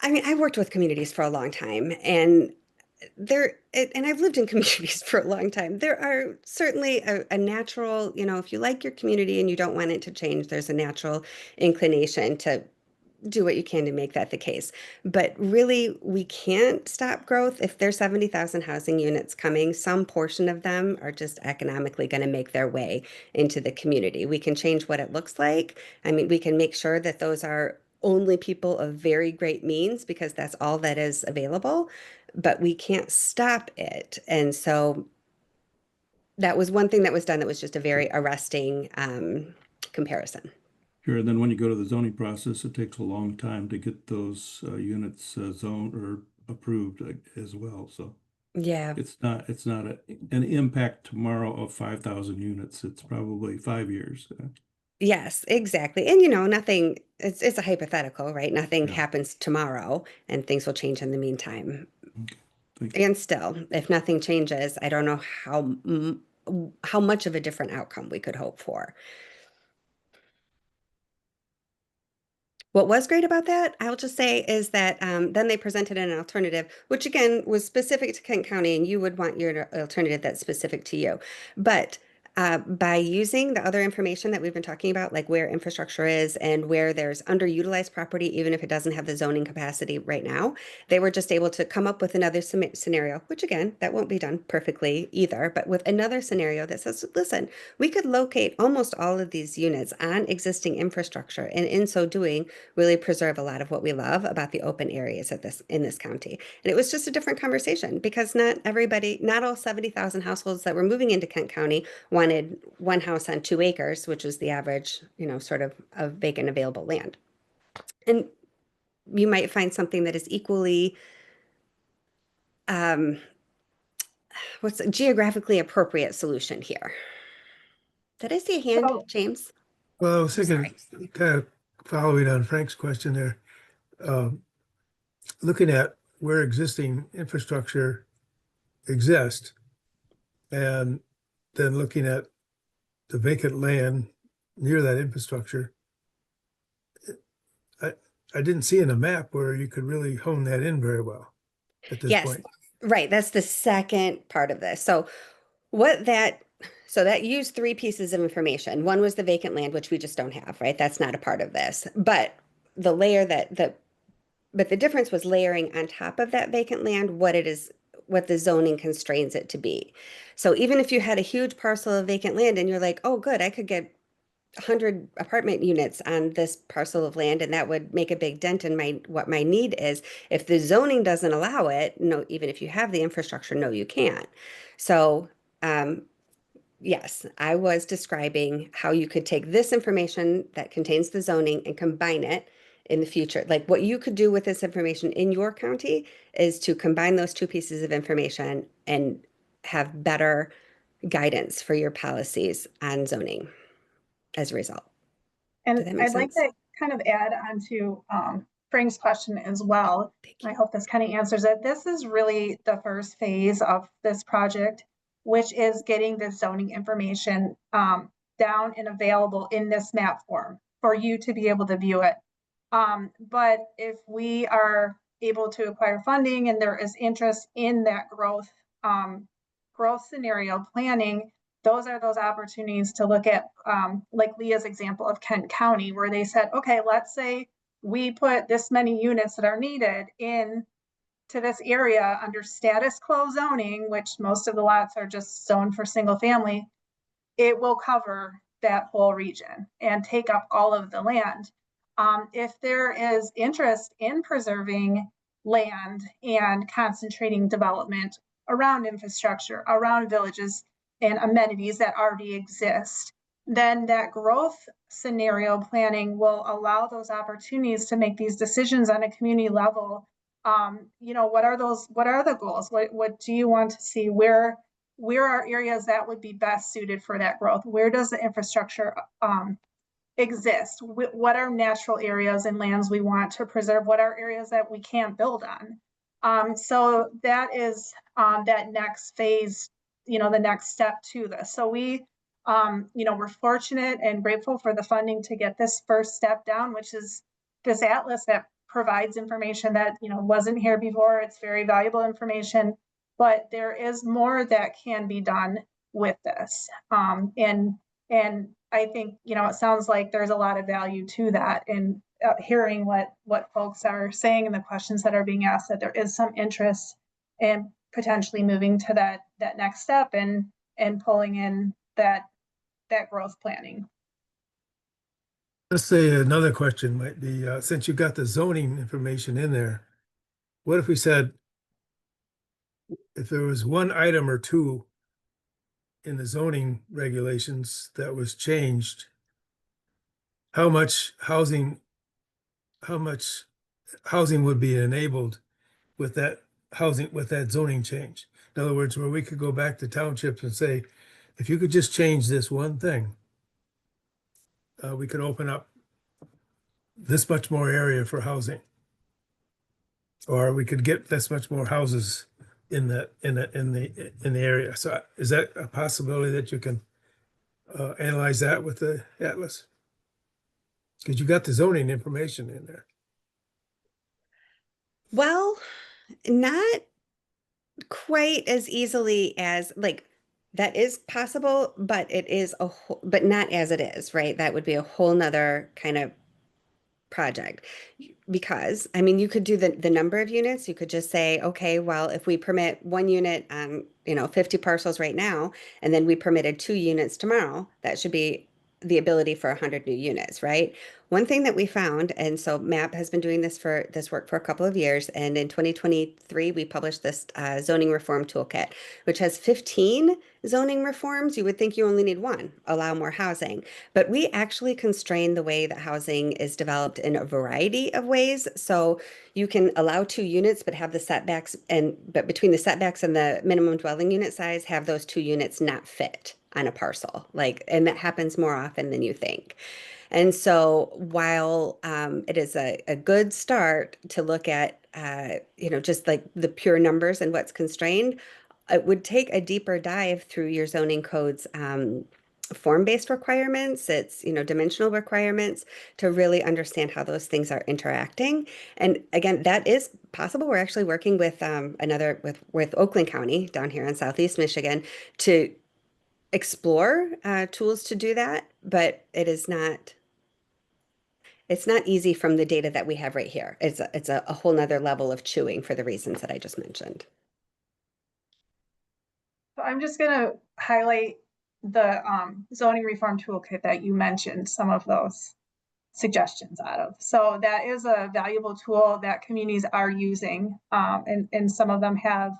I mean, I worked with communities for a long time and and I've lived in communities for a long time. There are certainly a natural, you know, if you like your community and you don't want it to change, there's a natural inclination to do what you can to make that the case. But really, we can't stop growth. If there's 70,000 housing units coming, some portion of them are just economically going to make their way into the community. We can change what it looks like. I mean, we can make sure that those are only people of very great means because that's all that is available, but we can't stop it. And so that was one thing that was done that was just a very arresting comparison. Sure, and then when you go to the zoning process, it takes a long time to get those units zoned or approved as well, so. Yeah. It's not an impact tomorrow of 5,000 units. It's probably 5 years. Yes, exactly. And nothing, it's a hypothetical, right? Nothing Yeah. happens tomorrow and things will change in the meantime. Okay. Thank you. And still, if nothing changes, I don't know how much of a different outcome we could hope for. What was great about that, I'll just say, is that then they presented an alternative, which again was specific to Kent County, and you would want your alternative that's specific to you. But by using the other information that we've been talking about, like where infrastructure is and where there's underutilized property, even if it doesn't have the zoning capacity right now, they were just able to come up with another scenario, which again, that won't be done perfectly either, but with another scenario that says, listen, we could locate almost all of these units on existing infrastructure, and in so doing, really preserve a lot of what we love about the open areas in this county. And it was just a different conversation because not all 70,000 households that were moving into Kent County wanted one house on 2 acres, which was the average, sort of vacant available land. And you might find something that is equally what's a geographically appropriate solution here. Did I see a hand, So- James? Well, I was I'm thinking, sorry. kind of following on Frank's question there, looking at where existing infrastructure exists and then looking at the vacant land near that infrastructure. I, I didn't see in a map where you could really hone that in very well at this Yes, point. right. That's the second part of this. So that used 3 pieces of information. One was the vacant land, which we just don't have, right? That's not a part of this. But the difference was layering on top of that vacant land what the zoning constrains it to be. So even if you had a huge parcel of vacant land and you're like, oh, good, I could get 100 apartment units on this parcel of land, and that would make a big dent in what my need is. If the zoning doesn't allow it, no, even if you have the infrastructure, no, you can't. So, yes, I was describing how you could take this information that contains the zoning and combine it in the future. Like what you could do with this information in your county is to combine those 2 pieces of information and have better guidance for your policies on zoning as a result. Did And that make I'd like sense? to kind of add on to Frank's question as well. I hope this kind of answers it. This is really the first phase of this project, which is getting the zoning information down and available in this map form for you to be able to view it. But if we are able to acquire funding and there is interest in that growth scenario planning, those are those opportunities to look at, like Leah's example of Kent County, where they said, okay, let's say we put this many units that are needed in to this area under status quo zoning, which most of the lots are just zoned for single family. It will cover that whole region and take up all of the land. If there is interest in preserving land and concentrating development around infrastructure, around villages and amenities that already exist, then that growth scenario planning will allow those opportunities to make these decisions on a community level. What are the goals? What do you want to see? Where are areas that would be best suited for that growth? Where does the infrastructure exist? What are natural areas and lands we want to preserve? What are areas that we can't build on? So that is that next phase, the next step to this. So we're fortunate and grateful for the funding to get this first step down, which is this atlas that provides information that wasn't here before. It's very valuable information, but there is more that can be done with this. And I think, it sounds like there's a lot of value to that, and hearing what folks are saying and the questions that are being asked, that there is some interest in potentially moving to that next step and pulling in that growth planning. Let's say another question might be, since you've got the zoning information in there, what if we said, if there was one item or 2 in the zoning regulations that was changed, how much housing would be enabled with that zoning change? In other words, where we could go back to townships and say, if you could just change this one thing, we could open up this much more area for housing. Or we could get this much more houses in the area. So is that a possibility that you can analyze that with the atlas? Because you got the zoning information in there. Well, not quite as easily as like that is possible, but it is but not as it is, right? That would be a whole nother kind of project. Because I mean, you could do the number of units. You could just say, okay, well, if we permit 1 unit on 50 parcels right now, and then we permitted 2 units tomorrow, that should be the ability for 100 new units, right? One thing that we found, and so MAP has been doing this work for a couple of years, and in 2023 we published this zoning reform toolkit, which has 15 zoning reforms. You would think you only need one, allow more housing, but we actually constrain the way that housing is developed in a variety of ways. So you can allow 2 units, but have the setbacks, but between the setbacks and the minimum dwelling unit size, have those 2 units not fit on a parcel. And that happens more often than you think. And so while it is a good start to look at, just like the pure numbers and what's constrained, it would take a deeper dive through your zoning codes form-based requirements, it's, dimensional requirements to really understand how those things are interacting. And again, that is possible. We're actually working with with Oakland County down here in Southeast Michigan to explore tools to do that, but it's not easy from the data that we have right here. It's a whole nother level of chewing for the reasons that I just mentioned. So I'm just gonna highlight the zoning reform toolkit that you mentioned, some of those suggestions out of. So that is a valuable tool that communities are using, and some of them have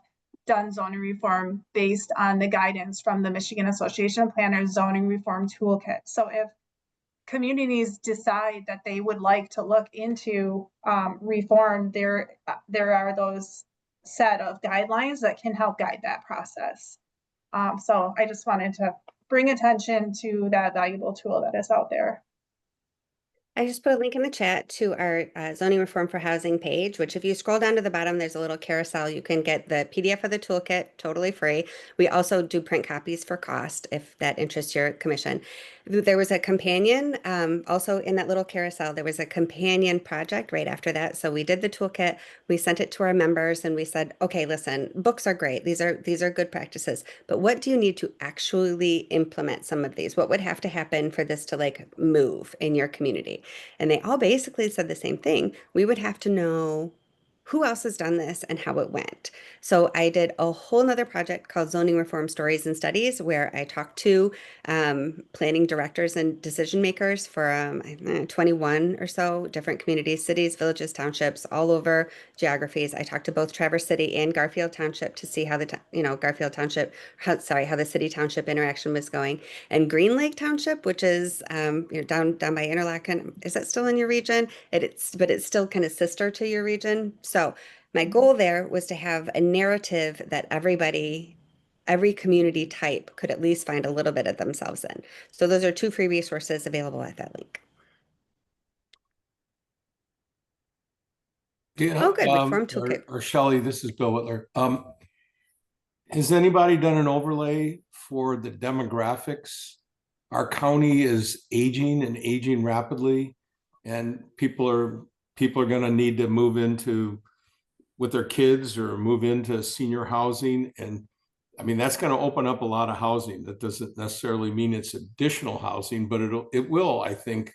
done zoning reform based on the guidance from the Michigan Association of Planners zoning reform toolkit. So if communities decide that they would like to look into reform, there are those set of guidelines that can help guide that process. So I just wanted to bring attention to that valuable tool that is out there. I just put a link in the chat to our zoning reform for housing page, which if you scroll down to the bottom, there's a little carousel. You can get the PDF of the toolkit totally free. We also do print copies for cost if that interests your commission. There was a companion, also in that little carousel, there was a companion project right after that. So we did the toolkit, we sent it to our members and we said, okay, listen, books are great. These are good practices, but what do you need to actually implement some of these? What would have to happen for this to move in your community? And they all basically said the same thing. We would have to know who else has done this and how it went. So I did a whole nother project called Zoning Reform Stories and Studies, where I talked to planning directors and decision makers for 21 or so different communities, cities, villages, townships, all over geographies. I talked to both Traverse City and Garfield Township to see how Garfield Township, how the city township interaction was going. And Green Lake Township, which is down by Interlaken, is that still in your region? But it's still kind of sister to your region. So my goal there was to have a narrative that every community type could at least find a little bit of themselves in. So those are 2 free resources available at that link. Dana, Oh, good. Reform toolkit. or Shelley, this is Bill Whitler. Has anybody done an overlay for the demographics? Our county is aging and aging rapidly, and people are going to need to move into with their kids or move into senior housing. And I mean, that's going to open up a lot of housing. That doesn't necessarily mean it's additional housing, but it will, I think,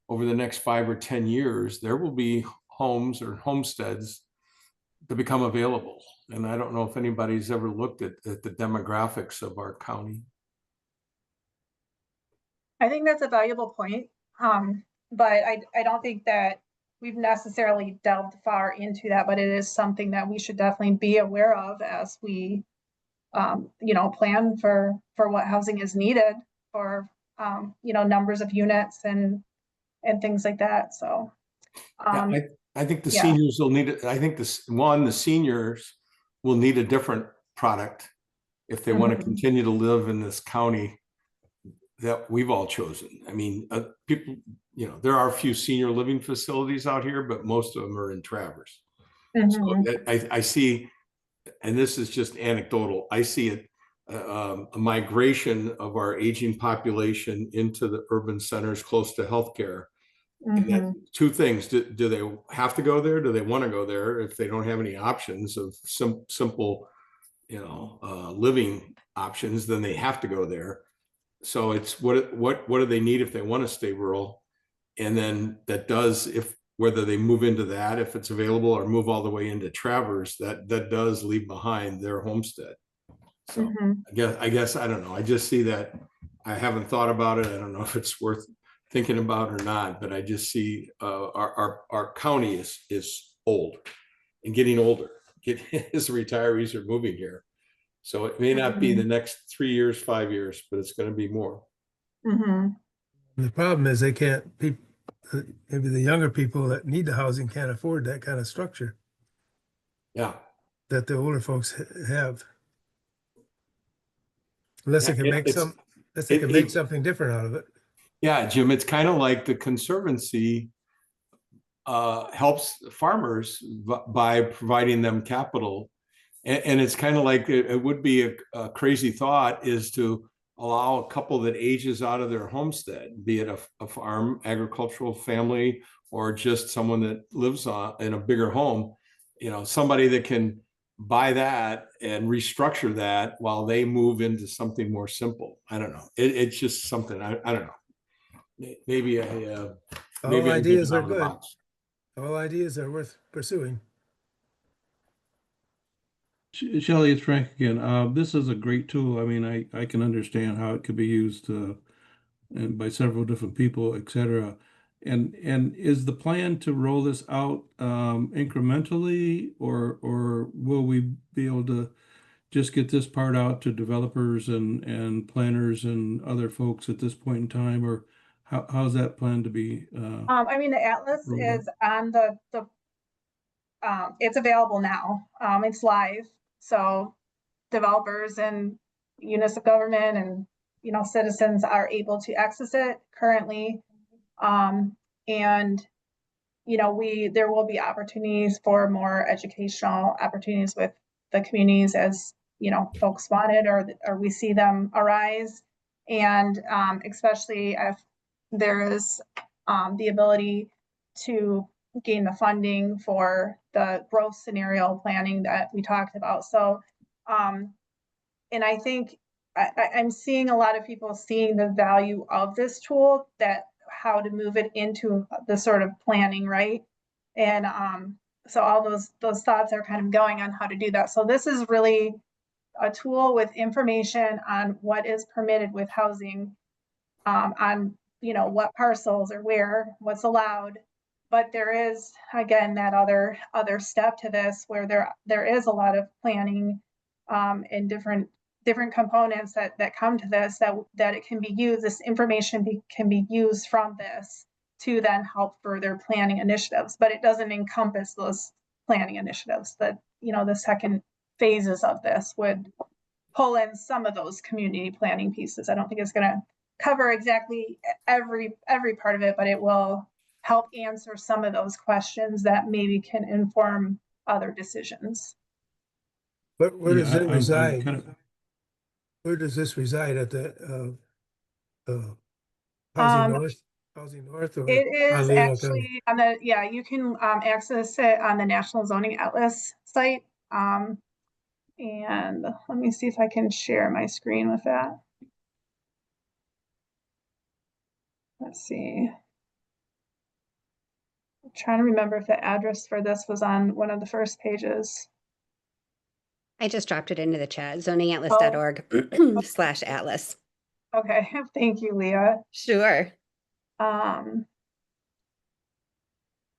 over the next 5 or 10 years, there will be homes or homesteads to become available. And I don't know if anybody's ever looked at the demographics of our county. I think that's a valuable point. But I don't think that we've necessarily delved far into that, but it is something that we should definitely be aware of as we, plan for what housing is needed for, numbers of units and things like that. So, I think the yeah. seniors will need it. I think the seniors will need a different product if they want to Mhm. continue to live in this county that we've all chosen. I mean, people, there are a few senior living facilities out here, but most of them are in Traverse. Mhm. So I see, and this is just anecdotal, I see a migration of our aging population into the urban centers close to healthcare. And that, Mhm. two things, do they have to go there? Do they want to go there? If they don't have any options of simple, living options, then they have to go there. So it's what do they need if they want to stay rural? And then that does, if whether they move into that, if it's available, or move all the way into Traverse, that does leave behind their homestead. So Mhm. I guess I don't know. I just see that. I haven't thought about it. I don't know if it's worth thinking about or not, but I just see our county is old and getting older. As retirees are moving here. So it may not be the next 3 years, 5 years, but it's going to be more. Mhm. The problem is they can't, maybe the younger people that need the housing can't afford that kind of structure Yeah. that the older folks have. Unless they Yeah, can make it's unless they it, can make it something different out of it. yeah, Jim, it's kind of like the Conservancy helps farmers by providing them capital. And it's kind of like it would be a crazy thought is to allow a couple that ages out of their homestead, be it a farm agricultural family or just someone that lives in a bigger home, somebody that can buy that and restructure that while they move into something more simple. I don't know. It's just something, I don't know. Maybe All I'm thinking ideas are out of the good. box. All ideas are worth pursuing. Shelley, it's Frank again. This is a great tool. I mean, I can understand how it could be used and by several different people, et cetera. And is the plan to roll this out incrementally, or will we be able to just get this part out to developers and planners and other folks at this point in time, or how's that plan to be I mean, the Atlas rolled out? is on it's available now. It's live. So developers and units of government and, citizens are able to access it currently. And, there will be opportunities for more educational opportunities with the communities as, folks want it or we see them arise. And especially if there is the ability to gain the funding for the growth scenario planning that we talked about. So, and I think I'm seeing a lot of people seeing the value of this tool, that how to move it into the sort of planning, right? And so all those thoughts are kind of going on how to do that. So this is really a tool with information on what is permitted with housing, on what parcels or what's allowed. But there is again that other step to this where there is a lot of planning and different components that come to this, that it can be used, this information can be used from this to then help further planning initiatives, but it doesn't encompass those planning initiatives. That the second phases of this would pull in some of those community planning pieces. I don't think it's going to cover exactly every part of it, but it will help answer some of those questions that maybe can inform other decisions. Where does it I'm reside? kind of Where does this reside at the Housing Um, North? Housing North or it on is Leelanau County? actually you can access it on the National Zoning Atlas site. And let me see if I can share my screen with that. Let's see. I'm trying to remember if the address for this was on one of the first pages. I just dropped it into the chat, zoningatlas.org/atlas. Okay, thank you, Leah. Sure.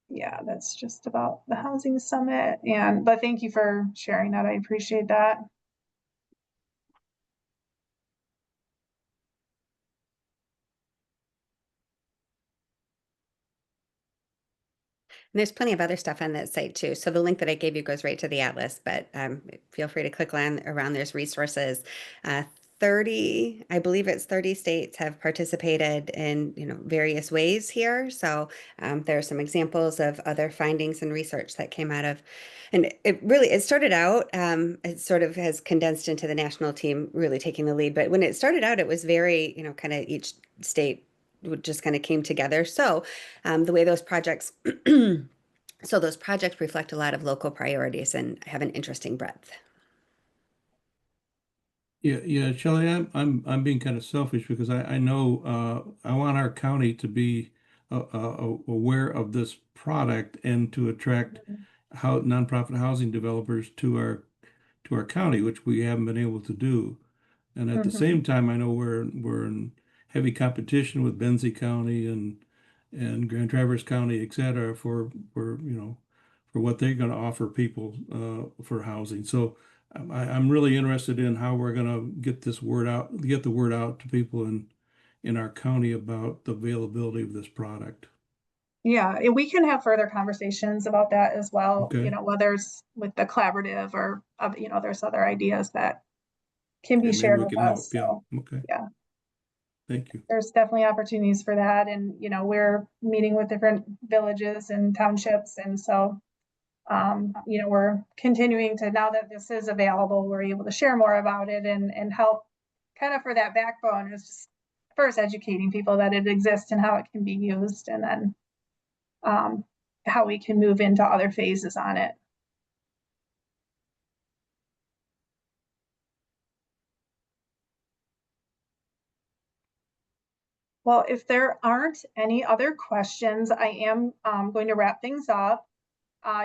Yeah, that's just about the housing summit. But thank you for sharing that. I appreciate that. And there's plenty of other stuff on that site too. So the link that I gave you goes right to the atlas, but feel free to click on around. There's resources. 30, I believe it's 30 states have participated in, various ways here. So there are some examples of other findings and research that came out of, and it started out, it sort of has condensed into the national team really taking the lead. But when it started out, it was very, kind of each state just kind of came together. So the way those projects, so those projects reflect a lot of local priorities and have an interesting breadth. Yeah, Shelley, I'm being kind of selfish because I know I want our county to be aware of this product and to attract how nonprofit housing developers to our county, which we haven't been able to do. And at the same time, I know we're in heavy competition with Benzie County and Grand Traverse County, et cetera, for what they're going to offer people for housing. So I'm really interested in how we're going to get the word out to people in our county about the availability of this product. Yeah, and we can have further conversations about that as well, Okay. whether it's with the collaborative or, there's other ideas that can be Okay, maybe shared we with can help. us. Yeah. So, Okay. yeah, Thank you. there's definitely opportunities for that. And, we're meeting with different villages and townships. And so, we're continuing to, now that this is available, we're able to share more about it and help kind of for that backbone is just first educating people that it exists and how it can be used, and then how we can move into other phases on it. Well, if there aren't any other questions, I am going to wrap things up.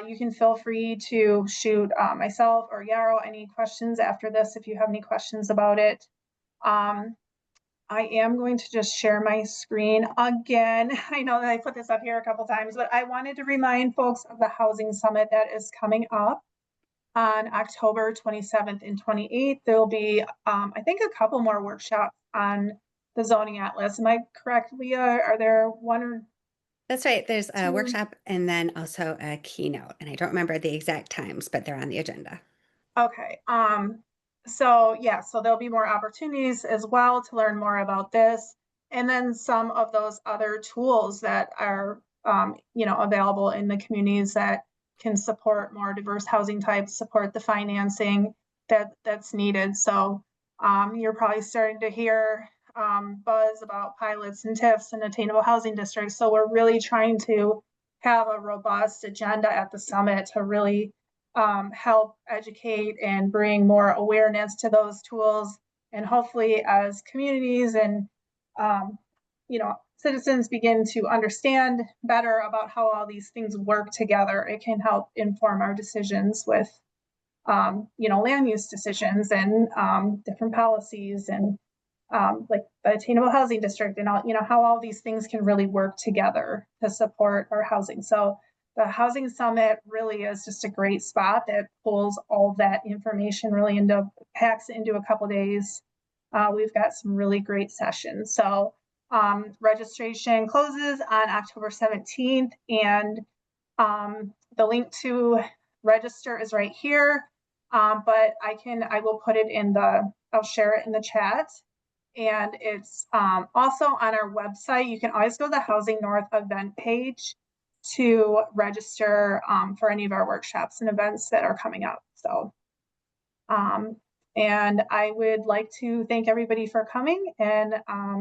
You can feel free to shoot myself or Yarrow any questions after this if you have any questions about it. I am going to just share my screen again. I know that I put this up here a couple times, but I wanted to remind folks of the Housing Summit that is coming up on October 27th and 28th. There'll be, I think, a couple more workshops on the zoning atlas. Am I correct, Leah? Are there one or That's right. There's a two? workshop and then also a keynote. And I don't remember the exact times, but they're on the agenda. Okay. So yeah, so there'll be more opportunities as well to learn more about this. And then some of those other tools that are, available in the communities that can support more diverse housing types, support the financing that's needed. So you're probably starting to hear buzz about pilots and TIFs and attainable housing districts. So we're really trying to have a robust agenda at the summit to really help educate and bring more awareness to those tools. And hopefully as communities and, citizens begin to understand better about how all these things work together, it can help inform our decisions with, land use decisions and different policies and like the attainable housing district and all, how all these things can really work together to support our housing. So the Housing Summit really is just a great spot that pulls all that information really packs into a couple days. We've got some really great sessions. So registration closes on October 17th, and the link to register is right here. But I will put it I'll share it in the chat. And it's also on our website. You can always go to the Housing North event page to register for any of our workshops and events that are coming up. So, and I would like to thank everybody for coming and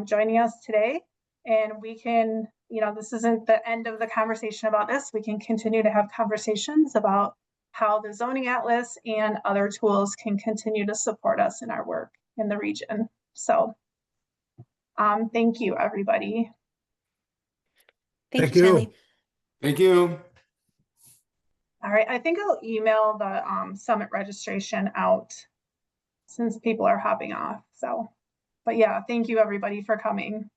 joining us today. And we can, this isn't the end of the conversation about this. We can continue to have conversations about how the zoning atlas and other tools can continue to support us in our work in the region. So, thank you, everybody. Thank you, Shelley. Thank you. All right, I think I'll email the summit registration out since people are hopping off. So, but yeah, thank you everybody for coming.